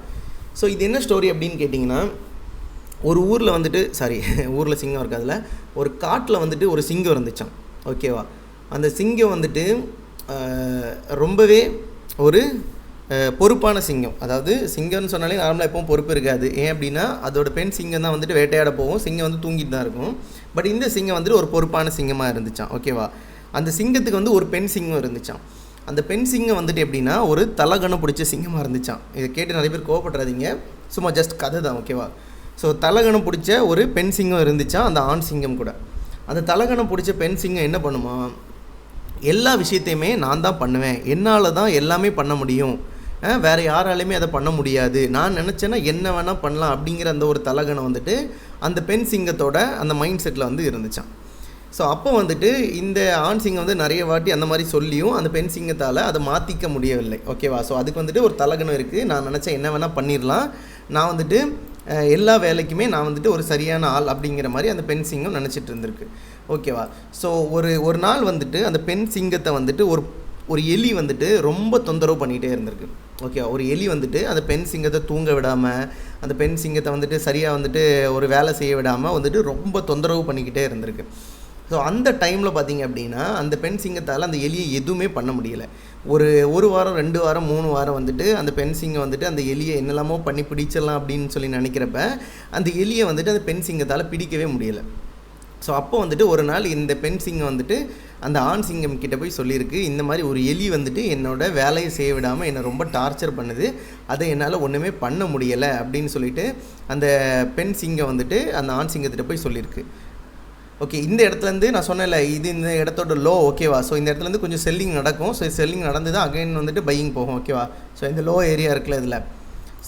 Speaker 1: ஸோ இது என்ன ஸ்டோரி அப்படின்னு கேட்டிங்கன்னா, ஒரு ஊரில் வந்துட்டு ஊரில் சிங்கம் இருக்காதுல, ஒரு காட்டில் வந்துட்டு ஒரு சிங்கம் இருந்துச்சான். ஓகேவா? அந்த சிங்கம் வந்துட்டு ரொம்பவே ஒரு பொறுப்பான சிங்கம். அதாவது சிங்கம்னு சொன்னாலே நார்மலாக எப்பவும் பொறுப்பு இருக்காது. ஏன் அப்படின்னா அதோட பெண் சிங்கம் தான் வந்துட்டு வேட்டையாட போகும், சிங்கம் வந்து தூங்கிட்டு தான் இருக்கும். பட் இந்த சிங்கம் வந்துட்டு ஒரு பொறுப்பான சிங்கமாக இருந்துச்சான். ஓகேவா? அந்த சிங்கத்துக்கு வந்து ஒரு பெண் சிங்கம் இருந்துச்சான். அந்த பெண் சிங்கம் வந்துட்டு எப்படின்னா ஒரு தலகணம் பிடிச்ச சிங்கமாக இருந்துச்சான். இதை கேட்டு நிறைய பேர் கோவப்படுறாதீங்க, சும்மா ஜஸ்ட் கதை தான். ஓகேவா? ஸோ தலகணம் பிடிச்ச ஒரு பெண் சிங்கம் இருந்துச்சான் அந்த ஆண் சிங்கம் கூட. அந்த தலகணம் பிடிச்ச பெண் சிங்கம் என்ன பண்ணுமா, எல்லா விஷயத்தையுமே நான் தான் பண்ணுவேன், என்னால் தான் எல்லாமே பண்ண முடியும், வேறு யாராலையுமே அதை பண்ண முடியாது, நான் நினச்சேன்னா என்ன வேணால் பண்ணலாம் அப்படிங்கிற அந்த ஒரு தலகணம் வந்துட்டு அந்த பெண் சிங்கத்தோட அந்த மைண்ட் செட்டில் வந்து இருந்துச்சான். ஸோ அப்போ வந்துட்டு இந்த ஆண் சிங்கம் வந்து நிறைய வாட்டி அந்த மாதிரி சொல்லியும் அந்த பெண் சிங்கத்தால் அதை மாற்றிக்க முடியவில்லை. ஓகேவா? ஸோ அதுக்கு வந்துட்டு ஒரு தலகணம் இருக்குது, நான் நினச்சேன் என்ன வேணால் பண்ணிடலாம், நான் வந்துட்டு எல்லா வேலைக்குமே நான் வந்துட்டு ஒரு சரியான ஆள் அப்படிங்கிற மாதிரி அந்த பெண் சிங்கம் நினச்சிட்டு இருந்திருக்கு. ஓகேவா? ஸோ ஒரு நாள் வந்துட்டு அந்த பெண் சிங்கத்தை வந்துட்டு ஒரு எலி வந்துட்டு ரொம்ப தொந்தரவு பண்ணிகிட்டே இருந்திருக்கு. ஓகேவா? ஒரு எலி வந்துட்டு அந்த பெண் சிங்கத்தை தூங்க விடாமல், அந்த பெண் சிங்கத்தை வந்துட்டு சரியாக வந்துட்டு ஒரு வேலை செய்ய விடாமல் வந்துட்டு ரொம்ப தொந்தரவு பண்ணிக்கிட்டே இருந்திருக்கு. ஸோ அந்த டைமில் பார்த்திங்க அப்படின்னா அந்த பெண் சிங்கத்தால் அந்த எலியை எதுவுமே பண்ண முடியலை. ஒரு வாரம் 2 வாரம் 3 வாரம் வந்துட்டு அந்த பெண் சிங்கம் வந்துட்டு அந்த எலியை என்னெல்லாமோ பண்ணி பிடிச்சிடலாம் அப்படின்னு சொல்லி நினைக்கிறப்ப அந்த எலியை வந்துட்டு அந்த பெண் சிங்கத்தால் பிடிக்கவே முடியலை. ஸோ அப்போ வந்துட்டு ஒரு நாள் இந்த பெண் சிங்கம் வந்துட்டு அந்த ஆண் சிங்கம் கிட்டே போய் சொல்லியிருக்கு, இந்த மாதிரி ஒரு எலி வந்துட்டு என்னோட வேலையை செய்ய விடாமல் என்னை ரொம்ப டார்ச்சர் பண்ணுது, அதை என்னால் ஒன்றுமே பண்ண முடியலை அப்படின்னு சொல்லிட்டு அந்த பெண் சிங்கம் வந்துட்டு அந்த ஆண் சிங்கத்திட்ட போய் சொல்லியிருக்கு. ஓகே, இந்த இடத்துலேருந்து நான் சொன்னேன்ல, இது இந்த இடத்தோட லோ. ஓகேவா? ஸோ இந்த இடத்துலேருந்து கொஞ்சம் செல்லிங் நடக்கும். ஸோ செல்லிங் நடந்து தான் அகைன் வந்துட்டு பையிங் போகும். ஓகேவா? ஸோ இந்த லோ ஏரியா இருக்குல்ல, இதில்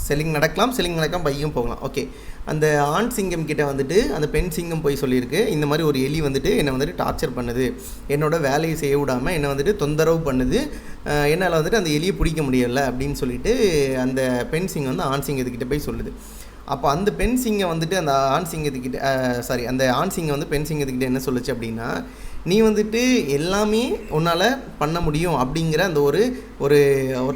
Speaker 1: செல்லிங் நடக்கலாம் பையும் போகலாம். ஓகே, அந்த ஆண் சிங்கம் கிட்டே வந்துட்டு அந்த பெண் சிங்கம் போய் சொல்லியிருக்கு, இந்த மாதிரி ஒரு எலி வந்துட்டு என்னை வந்துட்டு டார்ச்சர் பண்ணுது, என்னோடய வேலையை செய்ய விடாமல் என்னை வந்துட்டு தொந்தரவு பண்ணுது, என்னால் வந்துட்டு அந்த எலியை பிடிக்க முடியலை அப்படின்னு சொல்லிட்டு அந்த பெண் சிங்கம் வந்து ஆண் சிங்கத்துக்கிட்ட போய் சொல்லுது. அப்போ அந்த பெண் சிங்கம் வந்துட்டு அந்த ஆண் சிங்கத்துக்கிட்ட அந்த ஆண் சிங்கம் வந்து பெண் சிங்கத்துக்கிட்ட என்ன சொல்லுச்சு அப்படின்னா, நீ வந்துட்டு எல்லாமே உன்னால் பண்ண முடியும் அப்படிங்கிற அந்த ஒரு ஒரு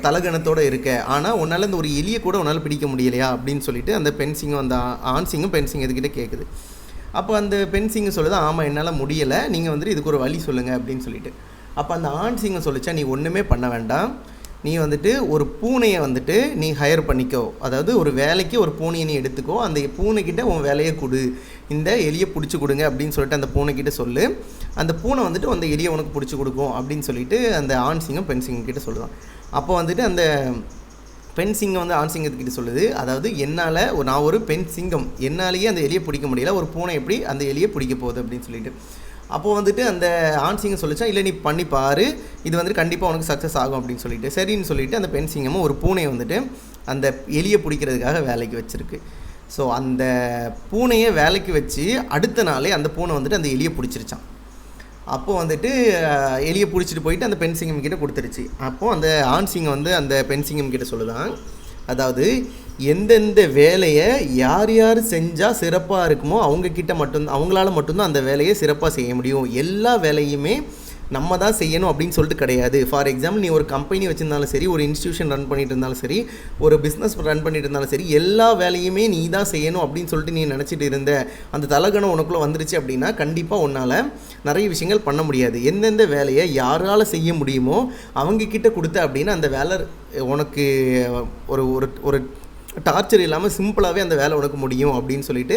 Speaker 1: தலகணத்தோடு இருக்க, ஆனால் உன்னால் அந்த ஒரு எலியை கூட உன்னால் பிடிக்க முடியலையா அப்படின்னு சொல்லிட்டு அந்த பெண் சிங்கம் அந்த ஆண் சிங்கம் பெண் சிங்கத்துக்கிட்ட கேட்குது. அப்போ அந்த பெண் சிங்கம் சொல்லுது, ஆமாம் என்னால் முடியலை, நீங்கள் வந்துட்டு இதுக்கு ஒரு வழி சொல்லுங்கள் அப்படின்னு சொல்லிட்டு. அப்போ அந்த ஆண் சிங்கம் சொல்லிச்சா, நீ ஒன்றுமே பண்ண வேண்டாம், நீ வந்துட்டு ஒரு பூனையை வந்துட்டு நீ ஹையர் பண்ணிக்கோ, அதாவது ஒரு வேலைக்கு ஒரு பூனையை நீ எடுத்துக்கோ, அந்த பூனைக்கிட்ட உன் வேலையை கொடு, இந்த எலியை பிடிச்சி கொடுங்க அப்படின்னு சொல்லிட்டு அந்த பூனைக்கிட்ட சொல்லு, அந்த பூனை வந்துட்டு அந்த எலியை உனக்கு பிடிச்சி கொடுக்கும் அப்படின்னு சொல்லிட்டு அந்த ஆண் சிங்கம் பெண் சிங்கம் கிட்ட சொல்லுவான். அப்போ வந்துட்டு அந்த பெண் சிங்கம் வந்து ஆண் சிங்கத்துக்கிட்ட சொல்லுது, அதாவது என்னால் நான் ஒரு பெண் சிங்கம், என்னாலேயே அந்த எலியை பிடிக்க முடியல, ஒரு பூனை எப்படி அந்த எலியை பிடிக்க போகுது அப்படின்னு சொல்லிட்டு. அப்போது வந்துட்டு அந்த ஆண் சிங்கம் சொல்லிச்சா, இல்லை நீ பண்ணி பாரு, இது வந்துட்டு கண்டிப்பாக உனக்கு சக்ஸஸ் ஆகும் அப்படின்னு சொல்லிட்டு. சரின்னு சொல்லிட்டு அந்த பெண் சிங்கமும் ஒரு பூனையை வந்துட்டு அந்த எலியை பிடிக்கிறதுக்காக வேலைக்கு வச்சுருக்கு. ஸோ அந்த பூனையை வேலைக்கு வச்சு அடுத்த நாளே அந்த பூனை வந்துட்டு அந்த எலியை பிடிச்சிருச்சான். அப்போது வந்துட்டு எலியை பிடிச்சிட்டு போயிட்டு அந்த பெண் சிங்கம் கிட்டே கொடுத்துருச்சு. அப்போது அந்த ஆண் சிங்கம் வந்து அந்த பெண் சிங்கம் கிட்டே சொல்லுதான், அதாவது எந்தெந்த வேலையை யார் யார் செஞ்சால் சிறப்பாக இருக்குமோ அவங்களால மட்டும்தான் அந்த வேலையை சிறப்பாக செய்ய முடியும். எல்லா வேலையுமே நம்ம தான் செய்யணும் அப்படின்னு சொல்லிட்டு கிடையாது. ஃபார் எக்ஸாம்பிள், நீ ஒரு கம்பெனி வச்சுருந்தாலும் சரி, ஒரு இன்ஸ்டியூஷன் ரன் பண்ணிட்டு இருந்தாலும் சரி, ஒரு பிஸ்னஸ் ரன் பண்ணிட்டு இருந்தாலும் சரி, எல்லா வேலையுமே நீ தான் செய்யணும் அப்படின்னு சொல்லிட்டு நீ நினச்சிட்டு இருந்த அந்த தலகணம் உனக்குள்ளே வந்துருச்சு அப்படின்னா கண்டிப்பாக உன்னால் நிறைய விஷயங்கள் பண்ண முடியாது. எந்தெந்த வேலையை யாரால் செய்ய முடியுமோ அவங்கக்கிட்ட கொடுத்த அப்படின்னா அந்த வேலை உனக்கு ஒரு ஒரு டார்ச்சர் இல்லாமல் சிம்பிளாகவே அந்த வேலை உனக்கு முடியும் அப்படின்னு சொல்லிட்டு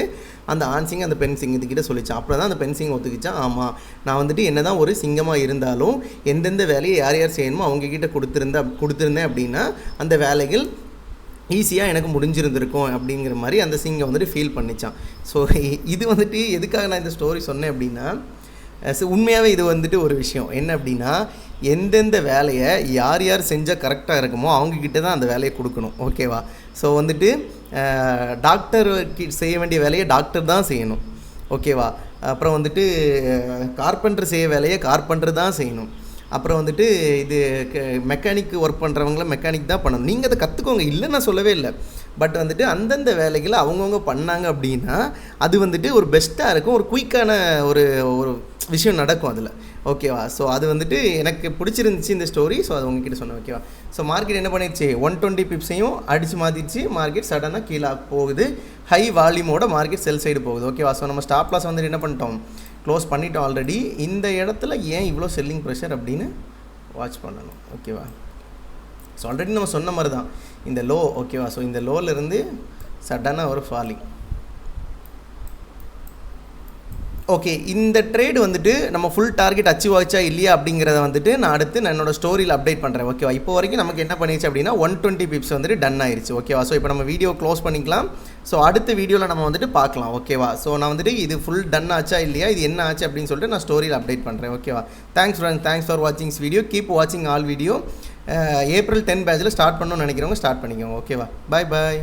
Speaker 1: அந்த ஆண் சிங்கம் அந்த பெண் சிங்கத்துக்கிட்ட சொல்லிச்சான். அப்புறம் தான் அந்த பெண் சிங்கம் ஒத்துக்கிச்சான், ஆமாம் நான் வந்துட்டு என்ன தான் ஒரு சிங்கமாக இருந்தாலும் எந்தெந்த வேலையை யார் யார் செய்யணுமோ அவங்கக்கிட்ட கொடுத்துருந்தேன் அப்படின்னா அந்த வேலைகள் ஈஸியாக எனக்கு முடிஞ்சிருந்திருக்கும் அப்படிங்கிற மாதிரி அந்த சிங்கம் வந்துட்டு ஃபீல் பண்ணிச்சான். ஸோ இது வந்துட்டு எதுக்காக நான் இந்த ஸ்டோரி சொன்னேன் அப்படின்னா, உண்மையாகவே இது வந்துட்டு ஒரு விஷயம் என்ன அப்படின்னா, எந்தெந்த வேலையை யார் யார் செஞ்சால் கரெக்டாக இருக்குமோ அவங்கக்கிட்ட தான் அந்த வேலையை கொடுக்கணும். ஓகேவா? ஸோ வந்துட்டு டாக்டர் செய்ய வேண்டிய வேலையை டாக்டர் தான் செய்யணும். ஓகேவா? அப்புறம் வந்துட்டு கார்பெண்டர் செய்ய வேலையை கார்பெண்டர் தான் செய்யணும். அப்புறம் வந்துட்டு இது மெக்கானிக் ஒர்க் பண்ணுறவங்கள மெக்கானிக் தான் பண்ணணும். நீங்கள் அதை கற்றுக்கோங்க, இல்லை நான் சொல்லவே இல்லை. பட் வந்துட்டு அந்தந்த வேலைகளை அவங்கவுங்க பண்ணாங்க அப்படின்னா அது வந்துட்டு ஒரு பெஸ்ட்டாக இருக்கும், ஒரு குயிக்கான ஒரு விஷயம் நடக்கும் அதில். ஓகேவா? ஸோ அது வந்துட்டு எனக்கு பிடிச்சிருந்துச்சு இந்த ஸ்டோரி. ஸோ அது உங்ககிட்ட சொன்னேன். ஓகேவா? ஸோ மார்க்கெட் என்ன பண்ணிடுச்சு, 120 பிப்ஸையும் அடித்து மாற்றிடுச்சு. மார்க்கெட் சடனாக கீழே போகுது, ஹை வால்யூமோட மார்க்கெட் செல் சைடு போகுது. ஓகேவா? ஸோ நம்ம ஸ்டாப் லாஸ் வந்துட்டு என்ன பண்ணிட்டோம், க்ளோஸ் பண்ணிட்டோம் ஆல்ரெடி. இந்த இடத்துல ஏன் இவ்வளோ செல்லிங் ப்ரெஷர் அப்படின்னு வாட்ச் பண்ணணும். ஓகேவா? ஸோ ஆல்ரெடி நம்ம சொன்ன மாதிரி தான் இந்த லோ. ஓகேவா? ஸோ இந்த லோலேருந்து சடனாக ஒரு ஃபாலிங். ஓகே, இந்த ட்ரேடு வந்துட்டு நம்ம ஃபுல் டார்கெட் அச்சீவ் ஆச்சா இல்லையா அப்படிங்கிறத வந்துட்டு நான் அடுத்து நான் என்னோடய ஸ்டோரியில் அப்டேட் பண்ணுறேன். ஓகேவா? இப்போ வரைக்கும் நமக்கு என்ன பண்ணிடுச்சு அப்படின்னா 120 பிப்ஸ் வந்துட்டு டன் ஆயிடுச்சு. ஓகேவா? ஸோ இப்போ நம்ம வீடியோ க்ளோஸ் பண்ணிக்கலாம். ஸோ அடுத்த வீடியோவில் நம்ம வந்துட்டு பார்க்கலாம். ஓகேவா? ஸோ நான் வந்துட்டு இது ஃபுல் டன் ஆச்சா இல்லையா, இது என்ன ஆச்சு அப்படின்னு சொல்லிட்டு நான் ஸ்டோரியில் அப்டேட் பண்ணுறேன். ஓகேவா? தேங்க்ஸ் ஃபார் வாட்சிங் வீடியோ. கீப் வாட்சிங் ஆல் வீடியோ. ஏப்ரல் 10 பேட்சில் ஸ்டார்ட் பண்ணணும்னு நினைக்கிறவங்க ஸ்டார்ட் பண்ணிக்கோங்க. ஓகேவா? பாய்.